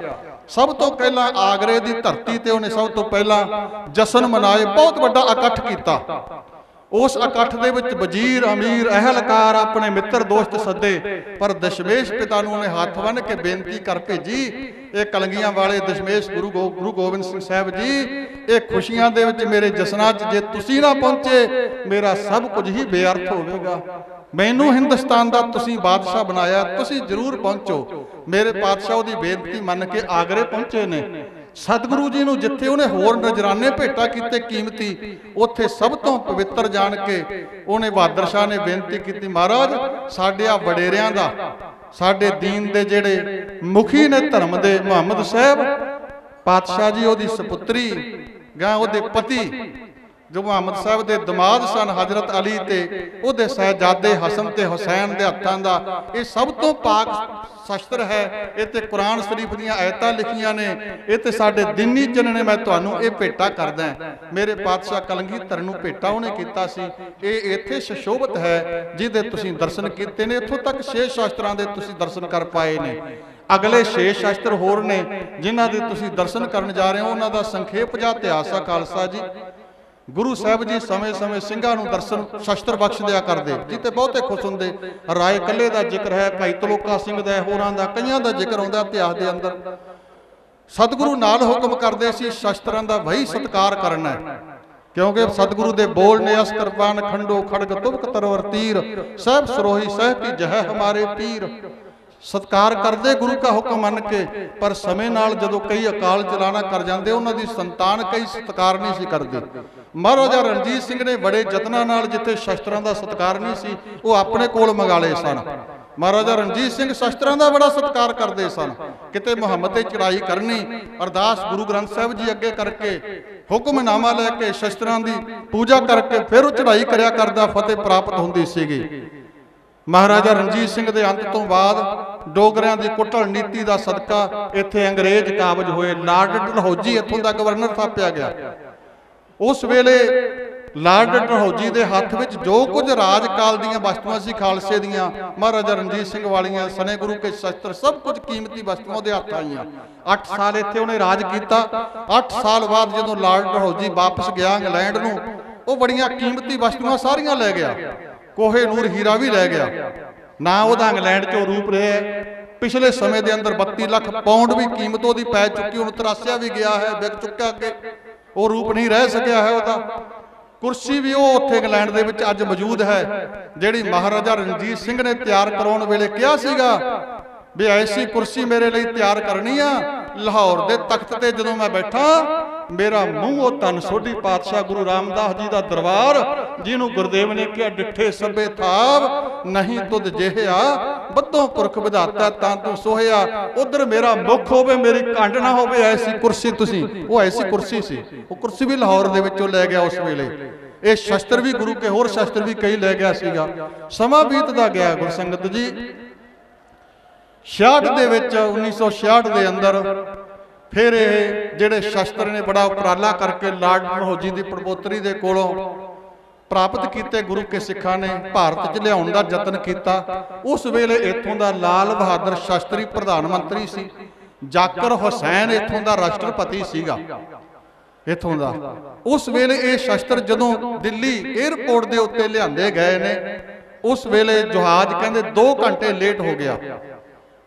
ਸਭ ਤੋਂ ਪਹਿਲਾਂ ਆਗਰੇ ਦੀ ਧਰਤੀ ਤੇ ਉਹਨੇ ਸਭ ਤੋਂ ਪਹਿਲਾਂ ਜਸ਼ਨ ਮਨਾਏ, ਬਹੁਤ ਵੱਡਾ ਇਕੱਠ ਕੀਤਾ। ਉਸ ਇਕੱਠ ਦੇ ਵਿੱਚ ਵਜ਼ੀਰ, ਅਮੀਰ, ਅਹਿਲਕਾਰ, ਆਪਣੇ ਮਿੱਤਰ ਦੋਸਤ ਸੱਦੇ, ਪਰ ਦਸ਼ਮੇਸ਼ ਪਿਤਾ ਨੂੰ ਉਹਨੇ ਹੱਥ ਬੰਨ੍ਹ ਕੇ ਬੇਨਤੀ ਕਰ ਭੇਜੀ, ਇਹ ਕਲਗੀਆਂ ਵਾਲੇ ਦਸ਼ਮੇਸ਼ ਗੁਰੂ ਗੋਬਿੰਦ ਸਿੰਘ ਸਾਹਿਬ ਜੀ, ਇਹ ਖੁਸ਼ੀਆਂ ਦੇ ਵਿੱਚ ਮੇਰੇ ਜਸ਼ਨਾਂ 'ਚ ਜੇ ਤੁਸੀਂ ਨਾ ਪਹੁੰਚੇ ਮੇਰਾ ਸਭ ਕੁਝ ਹੀ ਬੇਅਰਥ ਹੋਵੇਗਾ। ਮੈਨੂੰ ਹਿੰਦੁਸਤਾਨ ਦਾ ਤੁਸੀਂ ਬਾਦਸ਼ਾਹ ਬਣਾਇਆ, ਤੁਸੀਂ ਜ਼ਰੂਰ ਪਹੁੰਚੋ। ਮੇਰੇ ਪਾਤਸ਼ਾਹ ਉਹਦੀ ਬੇਨਤੀ ਮੰਨ ਕੇ ਆਗਰੇ ਪਹੁੰਚੇ ਨੇ। ਸਤਿਗੁਰੂ ਜੀ ਨੂੰ ਜਿੱਥੇ ਉਹਨੇ ਹੋਰ ਨਜ਼ਰਾਨੇ ਭੇਟਾ ਕੀਤੇ ਕੀਮਤੀ, ਉੱਥੇ ਸਭ ਤੋਂ ਪਵਿੱਤਰ ਜਾਣ ਕੇ ਉਹਨੇ ਬਹਾਦਰ ਸ਼ਾਹ ਨੇ ਬੇਨਤੀ ਕੀਤੀ, ਮਹਾਰਾਜ ਸਾਡੇ ਆ ਵਡੇਰਿਆਂ ਦਾ, ਸਾਡੇ ਦੀਨ ਦੇ ਜਿਹੜੇ ਮੁਖੀ ਨੇ ਧਰਮ ਦੇ, ਮੁਹੰਮਦ ਸਾਹਿਬ ਪਾਤਸ਼ਾਹ ਜੀ ਉਹਦੀ ਸੁਪੁੱਤਰੀ ਗਾਂ ਉਹਦੇ ਪਤੀ ਜੋ ਮੁਹੰਮਦ ਸਾਹਿਬ ਦੇ ਦਮਾਦ ਸਨ ਹਜ਼ਰਤ ਅਲੀ ਤੇ ਉਹਦੇ ਸਾਹਿਬਜ਼ਾਦੇ ਹਸਨ ਤੇ ਹੁਸੈਨ ਦੇ ਹੱਥਾਂ ਦਾ ਇਹ ਸਭ ਤੋਂ ਪਾਕ ਸ਼ਸਤਰ ਹੈ। ਇਹ ਤੇ ਕੁਰਾਨ ਸ਼ਰੀਫ ਦੀਆਂ ਆਇਤਾਂ ਲਿਖੀਆਂ ਨੇ, ਇਹ ਤੇ ਸਾਡੇ ਦਿਨੀ ਚਿੰਨ੍ਹ ਨੇ, ਮੈਂ ਤੁਹਾਨੂੰ ਇਹ ਭੇਟਾ ਕਰਦਾ। ਮੇਰੇ ਪਾਤਸ਼ਾਹ ਕਲਗੀਧਰ ਨੂੰ ਭੇਟਾ ਉਹਨੇ ਕੀਤਾ ਸੀ। ਇਹ ਇੱਥੇ ਸੁਸ਼ੋਭਿਤ ਹੈ ਜਿਹਦੇ ਤੁਸੀਂ ਦਰਸ਼ਨ ਕੀਤੇ ਨੇ। ਇੱਥੋਂ ਤੱਕ 6 ਸ਼ਸਤਰਾਂ ਦੇ ਤੁਸੀਂ ਦਰਸ਼ਨ ਕਰ ਪਾਏ ਨੇ। ਅਗਲੇ 6 ਸ਼ਸਤਰ ਹੋਰ ਨੇ ਜਿਨ੍ਹਾਂ ਦੇ ਤੁਸੀਂ ਦਰਸ਼ਨ ਕਰਨ ਜਾ ਰਹੇ ਹੋ, ਉਹਨਾਂ ਦਾ ਸੰਖੇਪ ਜਿਹਾ ਇਤਿਹਾਸ ਆ ਖਾਲਸਾ ਜੀ। ਗੁਰੂ ਸਾਹਿਬ ਜੀ ਸਮੇਂ-ਸਮੇਂ ਸਿੰਘਾਂ ਨੂੰ ਦਰਸ਼ਨ ਸ਼ਸਤਰ ਬਖਸ਼ ਦਿਆ ਕਰਦੇ, ਜਿੱਤੇ ਬਹੁਤੇ ਖੁਸ਼ ਹੁੰਦੇ। ਰਾਏ ਕੱਲੇ ਦਾ ਜ਼ਿਕਰ ਹੈ, ਭਾਈ ਤਲੋਕਾ ਸਿੰਘ ਦਾ, ਹੋਰਾਂ ਦਾ, ਕਈਆਂ ਦਾ ਜ਼ਿਕਰ ਆਉਂਦਾ ਇਤਿਹਾਸ ਦੇ ਅੰਦਰ। ਸਤਿਗੁਰੂ ਨਾਲ ਹੁਕਮ ਕਰਦੇ ਸੀ ਸ਼ਸਤਰਾਂ ਦਾ ਵਹੀ ਸਤਿਕਾਰ ਕਰਨਾ, ਕਿਉਂਕਿ ਸਤਿਗੁਰੂ ਦੇ ਬੋਲ ਨੇ ਅਸਤਰ ਪਾਨ ਖੰਡੋ ਖੜਗ ਤੁਬਕ ਤਰਵਰ ਤੀਰ, ਸਹਿਬ ਸਰੋਹੀ ਸਹਿ ਕੀ ਜਹ ਹਮਾਰੇ ਪੀਰ। ਸਤਿਕਾਰ ਕਰਦੇ ਗੁਰੂ ਦਾ ਹੁਕਮ ਮੰਨ ਕੇ, ਪਰ ਸਮੇਂ ਨਾਲ ਜਦੋਂ ਕਈ ਅਕਾਲ ਚਲਾਣਾ ਕਰ ਜਾਂਦੇ, ਉਹਨਾਂ ਦੀ ਸੰਤਾਨ ਕਈ ਸਤਿਕਾਰ ਨਹੀਂ ਸੀ ਕਰਦੇ। ਮਹਾਰਾਜਾ ਰਣਜੀਤ ਸਿੰਘ ਨੇ ਬੜੇ ਯਤਨਾਂ ਨਾਲ ਜਿੱਥੇ ਸ਼ਸਤਰਾਂ ਦਾ ਸਤਿਕਾਰ ਨਹੀਂ ਸੀ, ਉਹ ਆਪਣੇ ਕੋਲ ਮੰਗਾ ਲਏ ਸਨ। ਮਹਾਰਾਜਾ ਰਣਜੀਤ ਸਿੰਘ ਸ਼ਸਤਰਾਂ ਦਾ ਬੜਾ ਸਤਿਕਾਰ ਕਰਦੇ ਸਨ। ਕਿਤੇ ਮੁਹੰਮਦ ਤੇ ਚੜਾਈ ਕਰਨੀ, ਅਰਦਾਸ ਗੁਰੂ ਗ੍ਰੰਥ ਸਾਹਿਬ ਜੀ ਅੱਗੇ ਕਰਕੇ, ਹੁਕਮਨਾਮਾ ਲੈ ਕੇ ਸ਼ਸਤਰਾਂ ਦੀ ਪੂਜਾ ਕਰਕੇ ਫਿਰ ਉਹ ਚੜਾਈ ਕਰਿਆ ਕਰਦਾ, ਫਤਿਹ ਪ੍ਰਾਪਤ ਹੁੰਦੀ ਸੀਗੀ। ਮਹਾਰਾਜਾ ਰਣਜੀਤ ਸਿੰਘ ਦੇ ਅੰਤ ਤੋਂ ਬਾਅਦ ਡੋਗਰਿਆਂ ਦੀ ਕੁੱਟਲ ਨੀਤੀ ਦਾ ਸਦਕਾ ਇੱਥੇ ਅੰਗਰੇਜ਼ ਕਾਬਜ ਹੋਏ। ਲਾਰਡ ਡਲਹੌਜੀ ਇੱਥੋਂ ਦਾ ਗਵਰਨਰ ਥਾਪਿਆ ਗਿਆ। ਉਸ ਵੇਲੇ ਲਾਰਡ ਡਲਹੌਜੀ ਦੇ ਹੱਥ ਵਿੱਚ ਜੋ ਕੁਝ ਰਾਜਕਾਲ ਦੀਆਂ ਵਸਤੂਆਂ ਸੀ ਖਾਲਸੇ ਦੀਆਂ, ਮਹਾਰਾਜਾ ਰਣਜੀਤ ਸਿੰਘ ਵਾਲੀਆਂ, ਸਨੇ ਗੁਰੂ ਕੇ ਸ਼ਸਤਰ, ਸਭ ਕੁਝ ਕੀਮਤੀ ਵਸਤੂਆਂ ਉਹਦੇ ਹੱਥ ਆਈਆਂ। 8 ਸਾਲ ਇੱਥੇ ਉਹਨੇ ਰਾਜ ਕੀਤਾ। 8 ਸਾਲ ਬਾਅਦ ਜਦੋਂ ਲਾਰਡ ਡਲਹੌਜੀ ਵਾਪਸ ਗਿਆ ਇੰਗਲੈਂਡ ਨੂੰ, ਉਹ ਬੜੀਆਂ ਕੀਮਤੀ ਵਸਤੂਆਂ ਸਾਰੀਆਂ ਲੈ ਗਿਆ। ਕੋਹੇ ਨੂਰ ਹੀਰਾ ਵੀ ਲੈ ਗਿਆ। ਨਾ ਉਹਦਾ ਇੰਗਲੈਂਡ 'ਚੋਂ ਰੂਪ ਰਿਹਾ। ਪਿਛਲੇ ਸਮੇਂ ਦੇ ਅੰਦਰ 32 ਲੱਖ ਪਾਉਂਡ ਵੀ ਕੀਮਤ ਉਹਦੀ ਪੈ ਚੁੱਕੀ, ਹੁਣ ਤਰਾਸਿਆ ਵੀ ਗਿਆ ਹੈ, ਵਿਕ ਚੁੱਕਿਆ, ਅੱਗੇ ਉਹ ਰੂਪ ਨਹੀਂ ਰਹਿ ਸਕਿਆ ਹੈ ਉਹਦਾ। ਕੁਰਸੀ ਵੀ ਉਹ ਉੱਥੇ ਇੰਗਲੈਂਡ ਦੇ ਵਿੱਚ ਅੱਜ ਮੌਜੂਦ ਹੈ, ਜਿਹੜੀ ਮਹਾਰਾਜਾ ਰਣਜੀਤ ਸਿੰਘ ਨੇ ਤਿਆਰ ਕਰਾਉਣ ਵੇਲੇ ਕਿਹਾ ਸੀਗਾ ਵੀ ਐਸੀ ਕੁਰਸੀ ਮੇਰੇ ਲਈ ਤਿਆਰ ਕਰਨੀ ਆ, ਲਾਹੌਰ ਦੇ ਤਖਤ ਤੇ ਜਦੋਂ ਮੈਂ ਬੈਠਾ, ਮੇਰਾ ਮੂੰਹ ਉਹ ਧੰਨ ਸੋਢੀ ਪਾਤਸ਼ਾਹ ਗੁਰੂ ਰਾਮਦਾਸ ਜੀ ਦਾ ਦਰਬਾਰ, ਜਿਹਨੂੰ ਗੁਰਦੇਵ ਨੇ ਕਿਹਾ ਡਿੱਠੇ ਸਭੇ ਥਾਵ ਨਹੀਂ ਤੁਧ ਜਿਹਿਆ, ਬੱਧੋਂ ਪੁਰਖ ਵਿਧਾਤਾ ਤਾਂ ਤੂੰ ਸੋਹਿਆ। ਉਧਰ ਮੇਰਾ ਮੁਖ ਹੋਵੇ, ਮੇਰੀ ਕੰਡ ਨਾ ਹੋਵੇ, ਐਸੀ ਕੁਰਸੀ ਤੁਸੀਂ, ਉਹ ਐਸੀ ਕੁਰਸੀ ਸੀ। ਉਹ ਕੁਰਸੀ ਵੀ ਲਾਹੌਰ ਦੇ ਵਿੱਚੋਂ ਲੈ ਗਿਆ ਉਸ ਵੇਲੇ। ਇਹ ਸ਼ਸਤਰ ਵੀ ਗੁਰੂ ਕੇ ਹੋਰ ਸ਼ਸਤਰ ਵੀ ਕਈ ਲੈ ਗਿਆ ਸੀਗਾ। ਸਮਾਂ ਬੀਤਦਾ ਗਿਆ ਗੁਰਸੰਗਤ ਜੀ। 66 ਦੇ ਵਿੱਚ 1966 ਦੇ ਅੰਦਰ ਫਿਰ ਇਹ ਜਿਹੜੇ ਸ਼ਸਤਰ ਨੇ ਬੜਾ ਉਪਰਾਲਾ ਕਰਕੇ ਲਾਰਡ ਡਲਹੌਜੀ ਦੀ ਪ੍ਰਪੋਤਰੀ ਦੇ ਕੋਲੋਂ ਪ੍ਰਾਪਤ ਕੀਤੇ। ਗੁਰੂ ਕੇ ਸਿੱਖਾਂ ਨੇ ਭਾਰਤ 'ਚ ਲਿਆਉਣ ਦਾ ਯਤਨ ਕੀਤਾ। ਉਸ ਵੇਲੇ ਇੱਥੋਂ ਦਾ ਲਾਲ ਬਹਾਦਰ ਸ਼ਾਸਤਰੀ ਪ੍ਰਧਾਨ ਮੰਤਰੀ ਸੀ। ਜ਼ਾਕਿਰ ਹੁਸੈਨ ਇੱਥੋਂ ਦਾ ਰਾਸ਼ਟਰਪਤੀ ਸੀਗਾ ਇੱਥੋਂ ਦਾ। ਉਸ ਵੇਲੇ ਇਹ ਸ਼ਸਤਰ ਜਦੋਂ ਦਿੱਲੀ 에ਅਰਪੋਰਟ ਦੇ ਉੱਤੇ ਲਿਆਂਦੇ ਗਏ ਨੇ, ਉਸ ਵੇਲੇ ਜਹਾਜ਼ ਕਹਿੰਦੇ 2 ਘੰਟੇ ਲੇਟ ਹੋ ਗਿਆ।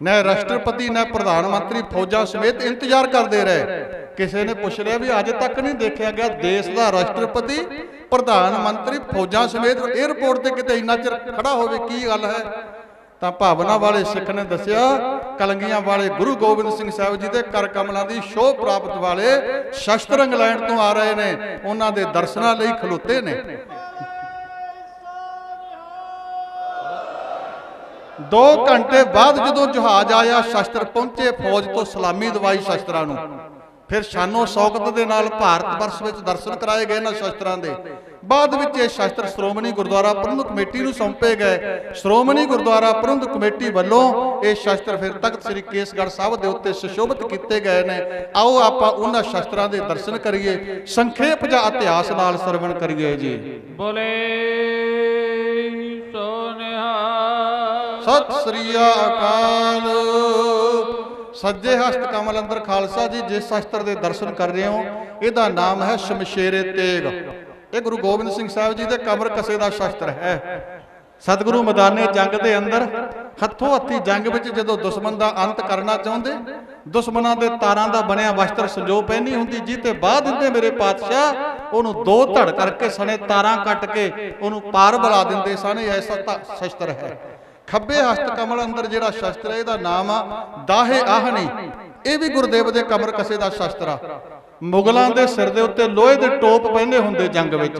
ਨਾ ਰਾਸ਼ਟਰਪਤੀ ਨਾ ਪ੍ਰਧਾਨ ਮੰਤਰੀ ਫੌਜਾਂ ਸਮੇਤ ਇੰਤਜ਼ਾਰ ਕਰਦੇ ਰਹੇ। ਕਿਸੇ ਨੇ ਪੁੱਛ ਲਿਆ ਵੀ ਅਜੇ ਤੱਕ ਨਹੀਂ ਦੇਖਿਆ ਗਿਆ ਦੇਸ਼ ਦਾ ਰਾਸ਼ਟਰਪਤੀ, ਪ੍ਰਧਾਨ ਮੰਤਰੀ ਫੌਜਾਂ ਸਮੇਤ 에ਅਰਪੋਰਟ ਤੇ ਕਿਤੇ ਇੰਨਾ ਚਿਰ ਖੜਾ ਹੋਵੇ, ਕੀ ਗੱਲ ਹੈ? ਤਾਂ ਭਾਵਨਾ ਵਾਲੇ ਸਿੱਖ ਨੇ ਦੱਸਿਆ ਕਲੰਗੀਆਂ ਵਾਲੇ ਗੁਰੂ ਗੋਬਿੰਦ ਸਿੰਘ ਸਾਹਿਬ ਜੀ ਦੇ ਕਰ ਕਮਲਾਂ ਦੀ ਸ਼ੋਭ ਪ੍ਰਾਪਤ ਵਾਲੇ ਸ਼ਸਤਰ ਇੰਗਲੈਂਡ ਤੋਂ ਆ ਰਹੇ ਨੇ, ਉਹਨਾਂ ਦੇ ਦਰਸ਼ਨਾਂ ਲਈ ਖਲੋਤੇ ਨੇ। 2 ਘੰਟੇ ਬਾਅਦ ਜਦੋਂ ਜਹਾਜ਼ ਆਇਆ, ਸ਼ਸਤਰ ਪਹੁੰਚੇ, ਫੌਜ ਤੋਂ ਸਲਾਮੀ ਦਵਾਈ ਸ਼ਸਤਰਾਂ ਨੂੰ, ਫਿਰ ਸ਼ਾਨੋ ਸ਼ੌਕਤ ਦੇ ਨਾਲ ਭਾਰਤ ਵਰਸ਼ ਵਿੱਚ ਦਰਸ਼ਨ ਕਰਾਏ ਗਏ ਇਹਨਾਂ ਸ਼ਸਤਰਾਂ ਦੇ। ਬਾਅਦ ਵਿੱਚ ਇਹ ਸ਼ਸਤਰ ਸ਼੍ਰੋਮਣੀ ਗੁਰਦੁਆਰਾ ਪ੍ਰਬੰਧਕ ਕਮੇਟੀ ਨੂੰ ਸੌਂਪੇ ਗਏ। ਸ਼੍ਰੋਮਣੀ ਗੁਰਦੁਆਰਾ ਪ੍ਰਬੰਧਕ ਕਮੇਟੀ ਵੱਲੋਂ ਇਹ ਸ਼ਸਤਰ ਫਿਰ ਤਖਤ ਸ੍ਰੀ ਕੇਸਗੜ੍ਹ ਸਾਹਿਬ ਦੇ ਉੱਤੇ ਸੁਸ਼ੋਭਿਤ ਕੀਤੇ ਗਏ ਨੇ। ਆਓ ਆਪਾਂ ਉਹਨਾਂ ਸ਼ਸਤਰਾਂ ਦੇ ਦਰਸ਼ਨ ਕਰੀਏ, ਸੰਖੇਪ ਜਿਹਾ ਇਤਿਹਾਸ ਨਾਲ ਸਰਵਣ ਕਰੀਏ ਜੀ। ਬੋਲੇ ਸੋ ਨਿਹਾਲ। ਸਤਿ ਸ੍ਰੀ ਅਕਾਲ। ਸੱਜੇ ਹਸਤ ਕਮਲ ਅੰਦਰ ਖਾਲਸਾ ਜੀ ਜਿਸ ਸ਼ਸਤਰ ਦੇ ਦਰਸ਼ਨ ਕਰ ਰਹੇ ਹੋ, ਇਹਦਾ ਨਾਮ ਹੈ ਸ਼ਮਸ਼ੇਰੇ ਤੇਗ। ਇਹ ਗੁਰੂ ਗੋਬਿੰਦ ਸਿੰਘ ਸਾਹਿਬ ਜੀ ਦੇ ਕਮਰ ਕਸੇ ਦਾ ਸ਼ਸਤਰ ਹੈ। ਸਤਿਗੁਰੂ ਮੈਦਾਨੇ ਜੰਗ ਦੇ ਅੰਦਰ ਹੱਥੋਂ ਹੱਥੀ ਜੰਗ ਵਿੱਚ ਜਦੋਂ ਦੁਸ਼ਮਣ ਦਾ ਅੰਤ ਕਰਨਾ ਚਾਹੁੰਦੇ, ਦੁਸ਼ਮਣਾਂ ਦੇ ਤਾਰਾਂ ਦਾ ਬਣਿਆ ਵਸਤਰ ਸੰਜੋ ਪਹਿਨੀ ਹੁੰਦੀ, ਜੀ ਤੇ ਬਾਹ ਦਿੰਦੇ ਮੇਰੇ ਪਾਤਸ਼ਾਹ, ਉਹਨੂੰ 2 ਧੜ ਕਰਕੇ ਸਣੇ ਤਾਰਾਂ ਕੱਟ ਕੇ ਉਹਨੂੰ ਪਾਰ ਬੁਲਾ ਦਿੰਦੇ ਸਨ। ਐਸਾ ਸ਼ਸਤਰ ਹੈ। ਖੱਬੇ ਹਸਤ ਕਮਲ ਅੰਦਰ ਜਿਹੜਾ ਸ਼ਸਤਰ ਹੈ, ਇਹਦਾ ਨਾਮ ਆ ਦਾਹੇ ਆਹਣੀ। ਇਹ ਵੀ ਗੁਰਦੇਵ ਦੇ ਕਮਰ ਕਸੇ ਦਾ ਸ਼ਸਤਰ ਆ। ਮੁਗਲਾਂ ਦੇ ਸਿਰ ਦੇ ਉੱਤੇ ਲੋਹੇ ਦੇ ਟੋਪ ਪਹਿਨੇ ਹੁੰਦੇ ਜੰਗ ਵਿੱਚ।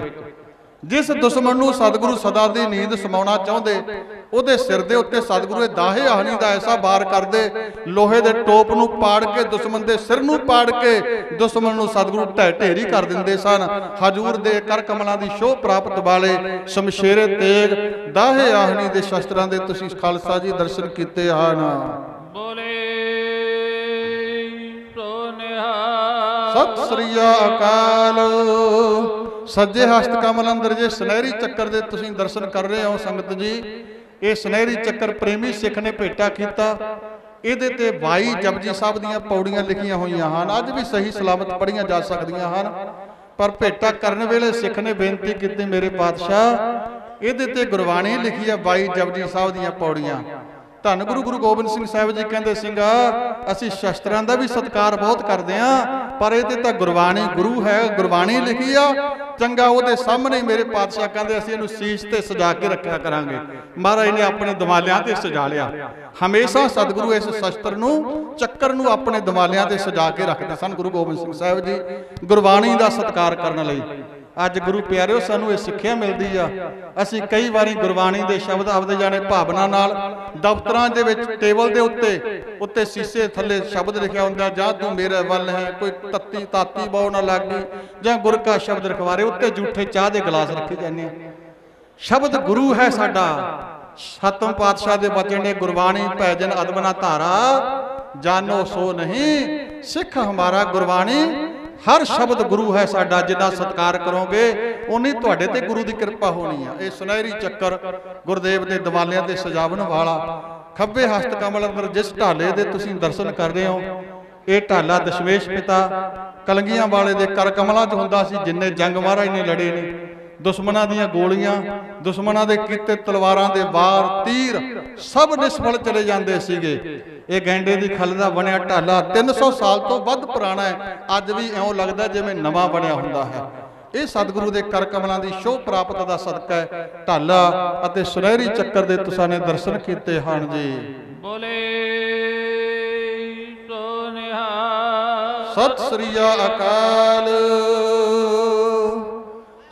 ਜਿਸ ਦੁਸ਼ਮਣ ਨੂੰ ਸਤਿਗੁਰੂ ਸਦਾ ਦੀ ਨੀਂਦ ਸਮਾਉਣਾ ਚਾਹੁੰਦੇ, ਉਹਦੇ ਸਿਰ ਦੇ ਉੱਤੇ ਸਤਿਗੁਰੂ ਇਹ ਦਾਹੇ ਆਹਣੀ ਦਾ ਐਸਾ ਵਾਰ ਕਰਦੇ, ਲੋਹੇ ਦੇ ਟੋਪ ਨੂੰ ਪਾੜ ਕੇ, ਦੁਸ਼ਮਣ ਦੇ ਸਿਰ ਨੂੰ ਪਾੜ ਕੇ ਦੁਸ਼ਮਣ ਨੂੰ ਸਤਿਗੁਰੂ ਢਹਿ ਢੇਰੀ ਕਰ ਦਿੰਦੇ ਸਨ। ਹਜੂਰ ਦੇ ਕਰ ਕਮਲਾਂ ਦੀ ਸ਼ੋਭ ਪ੍ਰਾਪਤ ਵਾਲੇ ਸ਼ਮਸ਼ੇਰੇ ਤੇਗ ਦਾਹੇ ਆਹਣੀ ਦੇ ਸ਼ਸਤਰਾਂ ਦੇ ਤੁਸੀਂ ਖਾਲਸਾ ਜੀ ਦਰਸ਼ਨ ਕੀਤੇ ਹਨ। ਬੋਲੇ ਸੋ ਨਿਹਾਲ। ਸਤਿ ਸ੍ਰੀ ਅਕਾਲ। ਸੱਜੇ ਹਸਤ ਕਮਲ ਅੰਦਰ ਜੇ ਸੁਨਹਿਰੀ ਚੱਕਰ ਦੇ ਤੁਸੀਂ ਦਰਸ਼ਨ ਕਰ ਰਹੇ ਹੋ ਸੰਗਤ ਜੀ, ਇਹ ਸੁਨਹਿਰੀ ਚੱਕਰ ਪ੍ਰੇਮੀ ਸਿੱਖ ਨੇ ਭੇਟਾ ਕੀਤਾ। ਇਹਦੇ ਤੇ 22 ਜਪਜੀ ਸਾਹਿਬ ਦੀਆਂ ਪੌੜੀਆਂ ਲਿਖੀਆਂ ਹੋਈਆਂ ਹਨ। ਅੱਜ ਵੀ ਸਹੀ ਸਲਾਮਤ ਪੜ੍ਹੀਆਂ ਜਾ ਸਕਦੀਆਂ ਹਨ, ਪਰ ਭੇਟਾ ਕਰਨ ਵੇਲੇ ਸਿੱਖ ਨੇ ਬੇਨਤੀ ਕੀਤੀ, ਮੇਰੇ ਪਾਤਸ਼ਾਹ ਇਹਦੇ ਤੇ ਗੁਰਬਾਣੀ ਲਿਖੀ ਆ 22 ਜਪਜੀ ਸਾਹਿਬ ਦੀਆਂ ਪੌੜੀਆਂ। ਧੰਨ ਗੁਰੂ ਗੋਬਿੰਦ ਸਿੰਘ ਸਾਹਿਬ ਜੀ ਕਹਿੰਦੇ, ਸਿੰਘਾ ਅਸੀਂ ਸ਼ਸਤਰਾਂ ਦਾ ਵੀ ਸਤਿਕਾਰ ਬਹੁਤ ਕਰਦੇ ਆਂ, ਪਰ ਇਹਦੇ ਤਾਂ ਗੁਰਬਾਣੀ ਗੁਰੂ ਹੈ, ਗੁਰਬਾਣੀ ਲਿਖੀ ਆ। ਚੰਗਾ ਉਹਦੇ ਸਾਹਮਣੇ ਮੇਰੇ ਪਾਤਸ਼ਾਹ ਕਹਿੰਦੇ ਅਸੀਂ ਇਹਨੂੰ ਸੀਸ ਤੇ ਸਜਾ ਕੇ ਰੱਖਿਆ ਕਰਾਂਗੇ। ਮਹਾਰਾਜ ਨੇ ਆਪਣੇ ਦਮਾਲਿਆਂ ਤੇ ਸਜਾ ਲਿਆ। ਹਮੇਸ਼ਾ ਸਤਿਗੁਰੂ ਇਸ ਸ਼ਸਤਰ ਨੂੰ, ਚੱਕਰ ਨੂੰ ਆਪਣੇ ਦਮਾਲਿਆਂ ਤੇ ਸਜਾ ਕੇ ਰੱਖਦੇ ਸਨ ਗੁਰੂ ਗੋਬਿੰਦ ਸਿੰਘ ਸਾਹਿਬ ਜੀ, ਗੁਰਬਾਣੀ ਦਾ ਸਤਿਕਾਰ ਕਰਨ ਲਈ। ਅੱਜ ਗੁਰੂ ਪਿਆਰਿਓ ਸਾਨੂੰ ਇਹ ਸਿੱਖਿਆ ਮਿਲਦੀ ਆ। ਅਸੀਂ ਕਈ ਵਾਰੀ ਗੁਰਬਾਣੀ ਦੇ ਸ਼ਬਦ ਆਪਦੇ ਜਾਣੇ ਭਾਵਨਾ ਨਾਲ ਦਫ਼ਤਰਾਂ ਦੇ ਵਿੱਚ ਟੇਬਲ ਦੇ ਉੱਤੇ ਸੀਸੇ ਥੱਲੇ ਸ਼ਬਦ ਲਿਖਿਆ ਹੁੰਦਾ, ਜਾਂ ਤੂੰ ਮੇਰੇ ਵੱਲ ਹੈ, ਕੋਈ ਤੱਤੀ ਤਾਤੀ ਬੌ ਨਾ ਲੱਗੀ, ਜਾਂ ਗੁਰ ਕਾ ਸ਼ਬਦ ਰਖਵਾਰੇ, ਉੱਤੇ ਝੂਠੇ ਚਾਹ ਦੇ ਗਲਾਸ ਰੱਖੇ ਜਾਂਦੇ ਆ। ਸ਼ਬਦ ਗੁਰੂ ਹੈ ਸਾਡਾ। ਸਤਮ ਪਾਤਸ਼ਾਹ ਦੇ ਬਚਨ ਨੇ, ਗੁਰਬਾਣੀ ਭੈਜਨ ਅਦਬਨਾ ਧਾਰਾ, ਜਾਨੋ ਸੋ ਨਹੀਂ ਸਿੱਖ ਹਮਾਰਾ। ਗੁਰਬਾਣੀ ਹਰ ਸ਼ਬਦ ਗੁਰੂ ਹੈ ਸਾਡਾ। ਜਿੰਨਾ ਸਤਿਕਾਰ ਕਰੋਗੇ ਉਨੀ ਤੁਹਾਡੇ ਤੇ ਗੁਰੂ ਦੀ ਕਿਰਪਾ ਹੋਣੀ ਆ। ਇਹ ਸੁਨਹਿਰੀ ਚੱਕਰ ਗੁਰਦੇਵ ਦੇ ਦਿਵਾਲਿਆਂ ਤੇ ਸਜਾਵਣ ਵਾਲਾ ਖੱਬੇ ਹਸਤ ਕਮਲ ਅੰਦਰ ਜਿਸ ਢਾਲੇ ਦੇ ਤੁਸੀਂ ਦਰਸ਼ਨ ਕਰ ਰਹੇ ਹੋ, ਇਹ ਢਾਲਾ ਦਸ਼ਮੇਸ਼ ਪਿਤਾ ਕਲੰਗੀਆਂ ਵਾਲੇ ਦੇ ਕਰ ਕਮਲਾਂ 'ਚ ਹੁੰਦਾ ਸੀ। ਜਿੰਨੇ ਜੰਗ ਮਹਾਰਾਜ ਨੇ ਲੜੇ ਨੇ, ਦੁਸ਼ਮਣਾਂ ਦੀਆਂ ਗੋਲੀਆਂ, ਦੁਸ਼ਮਣਾਂ ਦੇ ਕੀਤੇ ਤਲਵਾਰਾਂ ਦੇ ਵਾਰ, ਤੀਰ ਸਭ ਨਿਸਫਲ ਚਲੇ ਜਾਂਦੇ ਸੀਗੇ। ਇਹ ਗੈਂਡੇ ਦੀ ਖੱਲ ਦਾ ਬਣਿਆ ਢਾਲਾ 300 ਸਾਲ ਤੋਂ ਵੱਧ ਪੁਰਾਣਾ ਹੈ। ਅੱਜ ਵੀ ਇਉਂ ਲੱਗਦਾ ਜਿਵੇਂ ਨਵਾਂ ਬਣਿਆ ਹੁੰਦਾ ਹੈ। ਇਹ ਸਤਿਗੁਰੂ ਦੇ ਕਰ ਕਮਲਾਂ ਦੀ ਸ਼ੋਭ ਪ੍ਰਾਪਤ ਦਾ ਸਦਕਾ ਹੈ। ਢਾਲਾ ਅਤੇ ਸੁਨਹਿਰੀ ਚੱਕਰ ਦੇ ਤੁਸਾਂ ਨੇ ਦਰਸ਼ਨ ਕੀਤੇ ਹਨ ਜੀ। ਬੋਲੇ ਸੋ ਨਿਹਾਲ। ਸਤਿ ਸ੍ਰੀ ਅਕਾਲ।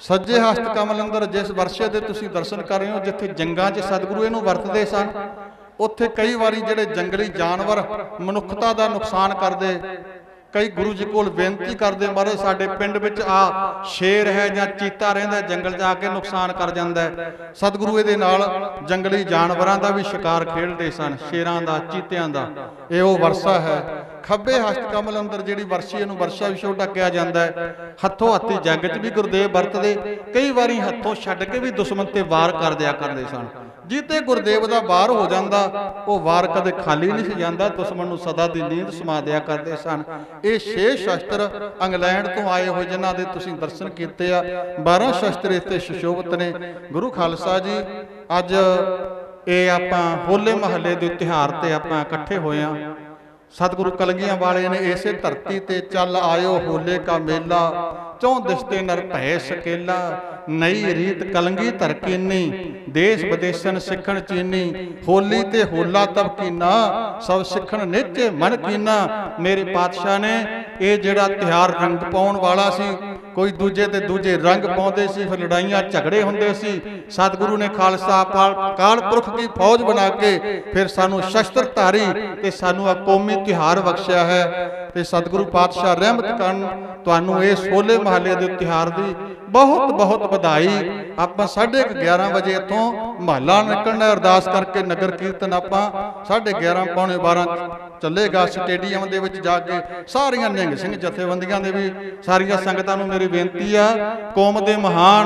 ਸੱਜੇ ਹਸਤ ਕਮਲ ਅੰਦਰ ਜਿਸ ਵਰਸ਼ੇ ਦੇ ਤੁਸੀਂ ਦਰਸ਼ਨ ਕਰ ਰਹੇ ਹੋ, ਜਿੱਥੇ ਜੰਗਾਂ 'ਚ ਸਤਿਗੁਰੂ ਇਹਨੂੰ ਵਰਤਦੇ ਸਨ, ਉੱਥੇ ਕਈ ਵਾਰੀ ਜਿਹੜੇ ਜੰਗਲੀ ਜਾਨਵਰ ਮਨੁੱਖਤਾ ਦਾ ਨੁਕਸਾਨ ਕਰਦੇ, ਕਈ ਗੁਰੂ ਜੀ ਕੋਲ ਬੇਨਤੀ ਕਰਦੇ, ਮਹਾਰਾਜ ਸਾਡੇ ਪਿੰਡ ਵਿੱਚ ਆ ਸ਼ੇਰ ਹੈ ਜਾਂ ਚੀਤਾ ਰਹਿੰਦਾ, ਜੰਗਲ ਜਾ ਕੇ ਨੁਕਸਾਨ ਕਰ ਜਾਂਦਾ ਹੈ। ਸਤਿਗੁਰੂ ਇਹਦੇ ਨਾਲ ਜੰਗਲੀ ਜਾਨਵਰਾਂ ਦਾ ਵੀ ਸ਼ਿਕਾਰ ਖੇਡਦੇ ਸਨ, ਸ਼ੇਰਾਂ ਦਾ, ਚੀਤਿਆਂ ਦਾ। ਇਹ ਉਹ ਵਰਸਾ ਹੈ। ਖੱਬੇ ਹਸਤ ਕਮਲ ਅੰਦਰ ਜਿਹੜੀ ਵਰਸ਼ੀ, ਇਹਨੂੰ ਵਰਸ਼ਾ ਵਿਸ਼ੋ ਢੱਕਿਆ ਜਾਂਦਾ ਹੈ। ਹੱਥੋਂ ਹੱਥੀ ਜੰਗ 'ਚ ਵੀ ਗੁਰਦੇਵ ਵਰਤਦੇ, ਕਈ ਵਾਰੀ ਹੱਥੋਂ ਛੱਡ ਕੇ ਵੀ ਦੁਸ਼ਮਣ ਤੇ ਵਾਰ ਕਰ ਦਿਆ ਕਰਦੇ ਸਨ। ਜਿੱਤੇ ਗੁਰਦੇਵ ਦਾ ਵਾਰ ਹੋ ਜਾਂਦਾ, ਉਹ ਵਾਰ ਕਦੇ ਖਾਲੀ ਨਹੀਂ ਸੀ ਜਾਂਦਾ, ਦੁਸ਼ਮਣ ਨੂੰ ਸਦਾ ਦੀ ਨੀਂਦ ਸਮਾ ਦਿਆ ਕਰਦੇ ਸਨ। ਇਹ 6 ਸ਼ਸਤਰ ਇੰਗਲੈਂਡ ਤੋਂ ਆਏ ਹੋਏ ਜਿਨ੍ਹਾਂ ਦੇ ਤੁਸੀਂ ਦਰਸ਼ਨ ਕੀਤੇ ਆ। 12 ਸ਼ਸਤਰ ਇੱਥੇ ਸੁਸ਼ੋਭਿਤ ਨੇ। ਗੁਰੂ ਖਾਲਸਾ ਜੀ, ਅੱਜ ਇਹ ਆਪਾਂ ਹੋਲੇ ਮਹੱਲੇ ਦੇ ਤਿਉਹਾਰ ਤੇ ਆਪਾਂ ਇਕੱਠੇ ਹੋਏ ਆ। ਸਤਿਗੁਰੂ ਕਲਗੀਆਂ ਵਾਲੇ ਨੇ ਇਸੇ ਧਰਤੀ ਤੇ ਚੱਲ ਆਇਓ ਹੋਲੇ ਕਾ ਮੇਲਾ, चौं दिसते नर भय सकेला, नई रीत कलंगी धर कीनी, देश विदेशन सिखण चीनी, होली ते होला तब कीना, सब सिखण नित्य मन कीना। मेरे पातशाह ने ये जिहड़ा तिहार रंग पाउण वाला सी, कोई दूजे ते दूजे रंग पाउंदे सी, फिर लड़ाइयां झगड़े हुंदे सी। सतगुरु ने खालसा काल पुरख की फौज बना के फिर सानू शस्त्रधारी ते सानू आ कौमी तिहार बख्शिया है। ते सतगुरु पातशाह रहमत करन तुहानू इस होले महल्ले दे तिहार दी बहुत बहुत बधाई। आपां 11:30 बजे इत्थों महला निकलना, अरदास करके नगर कीर्तन आपां 11:30 पौने 12 ਚੱਲੇਗਾ ਸਟੇਡੀਅਮ ਦੇ ਵਿੱਚ ਜਾ ਕੇ। ਸਾਰੀਆਂ ਨਿਹੰਗ ਸਿੰਘ ਜਥੇਬੰਦੀਆਂ ਦੇ ਵੀ ਸਾਰੀਆਂ ਸੰਗਤਾਂ ਨੂੰ ਮੇਰੀ ਬੇਨਤੀ ਆ, ਕੌਮ ਦੇ ਮਹਾਨ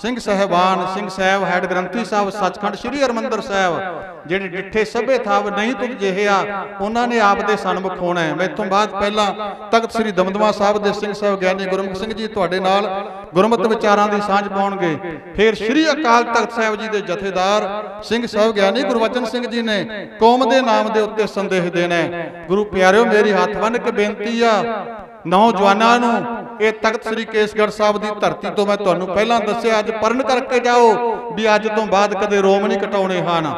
ਸਿੰਘ ਸਾਹਿਬਾਨ, ਸਿੰਘ ਸਾਹਿਬ ਹੈਡ ਗ੍ਰੰਥੀ ਸਾਹਿਬ ਸੱਚਖੰਡ ਸ੍ਰੀ ਹਰਿਮੰਦਰ ਸਾਹਿਬ, ਜਿਹੜੇ ਡਿੱਠੇ ਸਭੇ ਥਾਵ ਨਹੀਂ ਤੁਧ ਜਿਹੇ ਆ, ਉਹਨਾਂ ਨੇ ਆਪ ਦੇ ਸਨਮੁਖ ਹੋਣਾ ਹੈ। ਮੈਥੋਂ ਬਾਅਦ ਪਹਿਲਾਂ ਤਖਤ ਸ੍ਰੀ ਦਮਦਮਾ ਸਾਹਿਬ ਦੇ ਸਿੰਘ ਸਾਹਿਬ ਗਿਆਨੀ ਗੁਰਮੁਖ ਸਿੰਘ ਜੀ ਤੁਹਾਡੇ ਨਾਲ ਗੁਰਮਤਿ ਵਿਚਾਰਾਂ ਦੀ ਸਾਂਝ ਪਾਉਣਗੇ। ਫਿਰ ਸ੍ਰੀ ਅਕਾਲ ਤਖਤ ਸਾਹਿਬ ਜੀ ਦੇ ਜਥੇਦਾਰ ਸਿੰਘ ਸਾਹਿਬ ਗਿਆਨੀ ਗੁਰਬਚਨ ਸਿੰਘ ਜੀ ਨੇ ਕੌਮ ਦੇ ਨਾਮ ਦੇ ਉੱਤੇ ਸੰਦੇਸ਼ ਦੇਣਾ ਹੈ। ਗੁਰੂ ਪਿਆਰਿਓ, ਮੇਰੀ ਹੱਥ ਬੰਨ੍ਹ ਕੇ ਬੇਨਤੀ ਆ ਨੌਜਵਾਨਾਂ ਨੂੰ, ਇਹ ਤਖਤ ਸ੍ਰੀ ਕੇਸਗੜ੍ਹ ਸਾਹਿਬ ਦੀ ਧਰਤੀ ਤੋਂ ਮੈਂ ਤੁਹਾਨੂੰ ਪਹਿਲਾਂ ਦੱਸਿਆ, ਅੱਜ ਪਰਨ ਕਰਕੇ ਜਾਓ ਵੀ ਅੱਜ ਤੋਂ ਬਾਅਦ ਕਦੇ ਰੋਮ ਨਹੀਂ ਕਟਾਉਣੇ ਹਨ।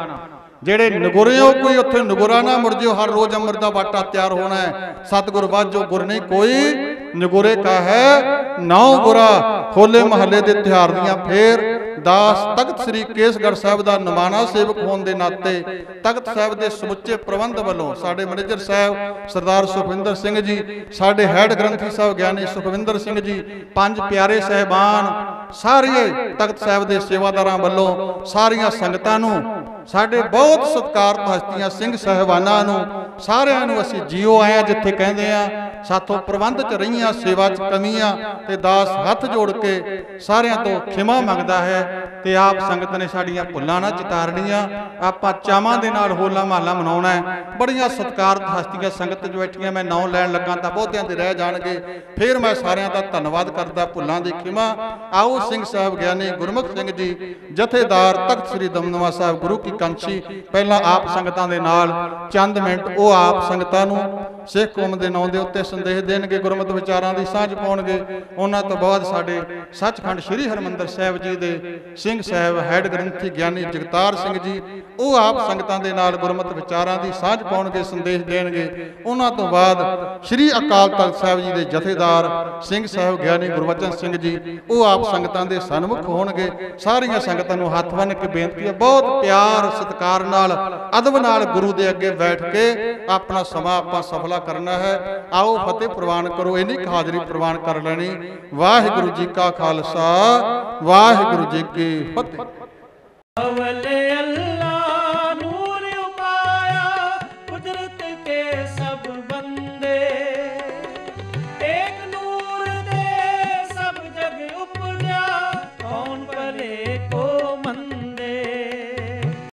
ਜਿਹੜੇ ਨਗੁਰੇ ਹੋ, ਕੋਈ ਉੱਥੇ ਨਗੁਰਾ ਨਾ ਮੁੜ ਜਿਓ, ਹਰ ਰੋਜ਼ ਅੰਮ੍ਰਿਤ ਦਾ ਬਾਟਾ ਤਿਆਰ ਹੋਣਾ ਹੈ। ਸਤਿਗੁਰ ਬਾਝੋ ਗੁਰ ਨਹੀਂ ਕੋਈ, ਨਗੁਰੇ ਕਾ ਹੈ ਨੌ ਗੁਰਾ। ਹੋਲੇ ਮਹੱਲੇ ਦੇ ਤਿਉਹਾਰ ਦੀਆਂ ਫੇਰ ਦਾਸ ਤਖਤ ਸ੍ਰੀ ਕੇਸਗੜ੍ਹ ਸਾਹਿਬ ਦਾ ਨਮਾਣਾ ਸੇਵਕ ਹੋਣ ਦੇ ਨਾਤੇ ਤਖਤ ਸਾਹਿਬ ਦੇ ਸਮੁੱਚੇ ਪ੍ਰਬੰਧ ਵੱਲੋਂ ਸਾਡੇ ਮੈਨੇਜਰ ਸਾਹਿਬ ਸਰਦਾਰ ਸੁਖਵਿੰਦਰ ਸਿੰਘ ਜੀ, ਸਾਡੇ ਹੈਡ ਗ੍ਰੰਥੀ ਸਾਹਿਬ ਗਿਆਨੀ ਸੁਖਵਿੰਦਰ ਸਿੰਘ ਜੀ, ਪੰਜ ਪਿਆਰੇ ਸਹਿਬਾਨ, ਸਾਰੇ ਤਖਤ ਸਾਹਿਬ ਦੇ ਸੇਵਾਦਾਰਾਂ ਵੱਲੋਂ ਸਾਰੀਆਂ ਸੰਗਤਾਂ ਨੂੰ, ਸਾਡੇ ਬਹੁਤ ਸਤਿਕਾਰਤ ਹਸਤੀਆਂ ਸਿੰਘ ਸਾਹਿਬਾਨਾਂ ਨੂੰ ਸਾਰਿਆਂ ਨੂੰ ਅਸੀਂ ਜੀਓ ਆਇਆ ਜਿੱਥੇ ਕਹਿੰਦੇ ਆ। ਸਾਥੋਂ ਪ੍ਰਬੰਧ ਚ ਰਹੀਆਂ ਸੇਵਾ ਚ ਕਮੀਆਂ ਤੇ ਦਾਸ ਹੱਥ ਜੋੜ ਕੇ ਸਾਰਿਆਂ ਤੋਂ ਖਿਮਾ ਮੰਗਦਾ ਹੈ ਤੇ ਆਪ ਸੰਗਤ ਨੇ ਸਾਡੀਆਂ ਭੁੱਲਾਂ ਨਾ ਚਿਤਾਰਨੀਆਂ। ਆਪਾਂ ਚਾਵਾਂ ਦੇ ਨਾਲ ਹੋਲਾ ਮਹੱਲਾ ਮਨਾਉਣਾ ਹੈ। ਬੜੀਆਂ ਸਤਿਕਾਰਤ ਹਸਤੀਆਂ ਸੰਗਤ ਚ ਬੈਠੀਆਂ, ਮੈਂ ਨਾਮ ਲੈਣ ਲੱਗਾ ਤਾਂ ਬਹੁਤਿਆਂ ਦੇ ਰਹਿ ਜਾਣਗੇ। ਫਿਰ ਮੈਂ ਸਾਰਿਆਂ ਦਾ ਧੰਨਵਾਦ ਕਰਦਾ, ਭੁੱਲਾਂ ਦੀ ਖਿਮਾ। ਆਓ ਸਿੰਘ ਸਾਹਿਬ ਗਿਆਨੀ ਗੁਰਮੁਖ ਸਿੰਘ ਜੀ ਜਥੇਦਾਰ ਤਖਤ ਸ੍ਰੀ ਦਮਦਮਾ ਸਾਹਿਬ ਗੁਰੂ ਕੀ ਕੰਛੀ, ਪਹਿਲਾਂ ਆਪ ਸੰਗਤਾਂ ਦੇ ਨਾਲ ਚੰਦ ਮਿੰਟ ਉਹ ਆਪ ਸੰਗਤਾਂ ਨੂੰ ਸਿੱਖ ਕੌਮ ਦੇ ਨਾਂ ਦੇ ਉੱਤੇ ਸੰਦੇਸ਼ ਦੇਣਗੇ, ਗੁਰਮਤਿ ਵਿਚਾਰਾਂ ਦੀ ਸਾਂਝ ਪਾਉਣਗੇ। ਉਹਨਾਂ ਤੋਂ ਬਾਅਦ ਸਾਡੇ ਸੱਚਖੰਡ ਸ੍ਰੀ ਹਰਿਮੰਦਰ ਸਾਹਿਬ ਜੀ ਦੇ ਸਿੰਘ ਸਾਹਿਬ ਹੈਡ ਗ੍ਰੰਥੀ ਗਿਆਨੀ ਜਗਤਾਰ ਸਿੰਘ ਜੀ, ਉਹ ਆਪ ਸੰਗਤਾਂ ਦੇ ਨਾਲ ਗੁਰਮਤਿ ਵਿਚਾਰਾਂ ਦੀ ਸਾਂਝ ਪਾਉਣਗੇ, ਸੰਦੇਸ਼ ਦੇਣਗੇ। ਉਹਨਾਂ ਤੋਂ ਬਾਅਦ ਸ੍ਰੀ ਅਕਾਲ ਤਖਤ ਸਾਹਿਬ ਜੀ ਦੇ ਜਥੇਦਾਰ ਸਿੰਘ ਸਾਹਿਬ ਗਿਆਨੀ ਗੁਰਬਚਨ ਸਿੰਘ ਜੀ, ਉਹ ਆਪ ਸੰਗਤਾਂ ਦੇ ਸਨਮੁਖ ਹੋਣਗੇ। ਸਾਰੀਆਂ ਸੰਗਤਾਂ ਨੂੰ ਹੱਥ ਬੰਨ੍ਹ ਕੇ ਬੇਨਤੀ ਹੈ, ਬਹੁਤ ਪਿਆਰ ਸਤਿਕਾਰ ਨਾਲ ਅਦਬ ਨਾਲ ਗੁਰੂ ਦੇ ਅੱਗੇ ਬੈਠ ਕੇ ਆਪਣਾ ਸਮਾਂ ਆਪਾਂ ਸਫਲਾ ਕਰਨਾ ਹੈ। ਆਓ ਫਤਿਹ ਪ੍ਰਵਾਨ ਕਰੋ, ਇੰਨੀ ਹਾਜ਼ਰੀ ਪ੍ਰਵਾਨ ਕਰ ਲੈਣੀ। ਵਾਹਿਗੁਰੂ ਜੀ ਕਾ ਖਾਲਸਾ, ਵਾਹਿਗੁਰੂ ਜੀ ਕੀ ਫਤਿਹ।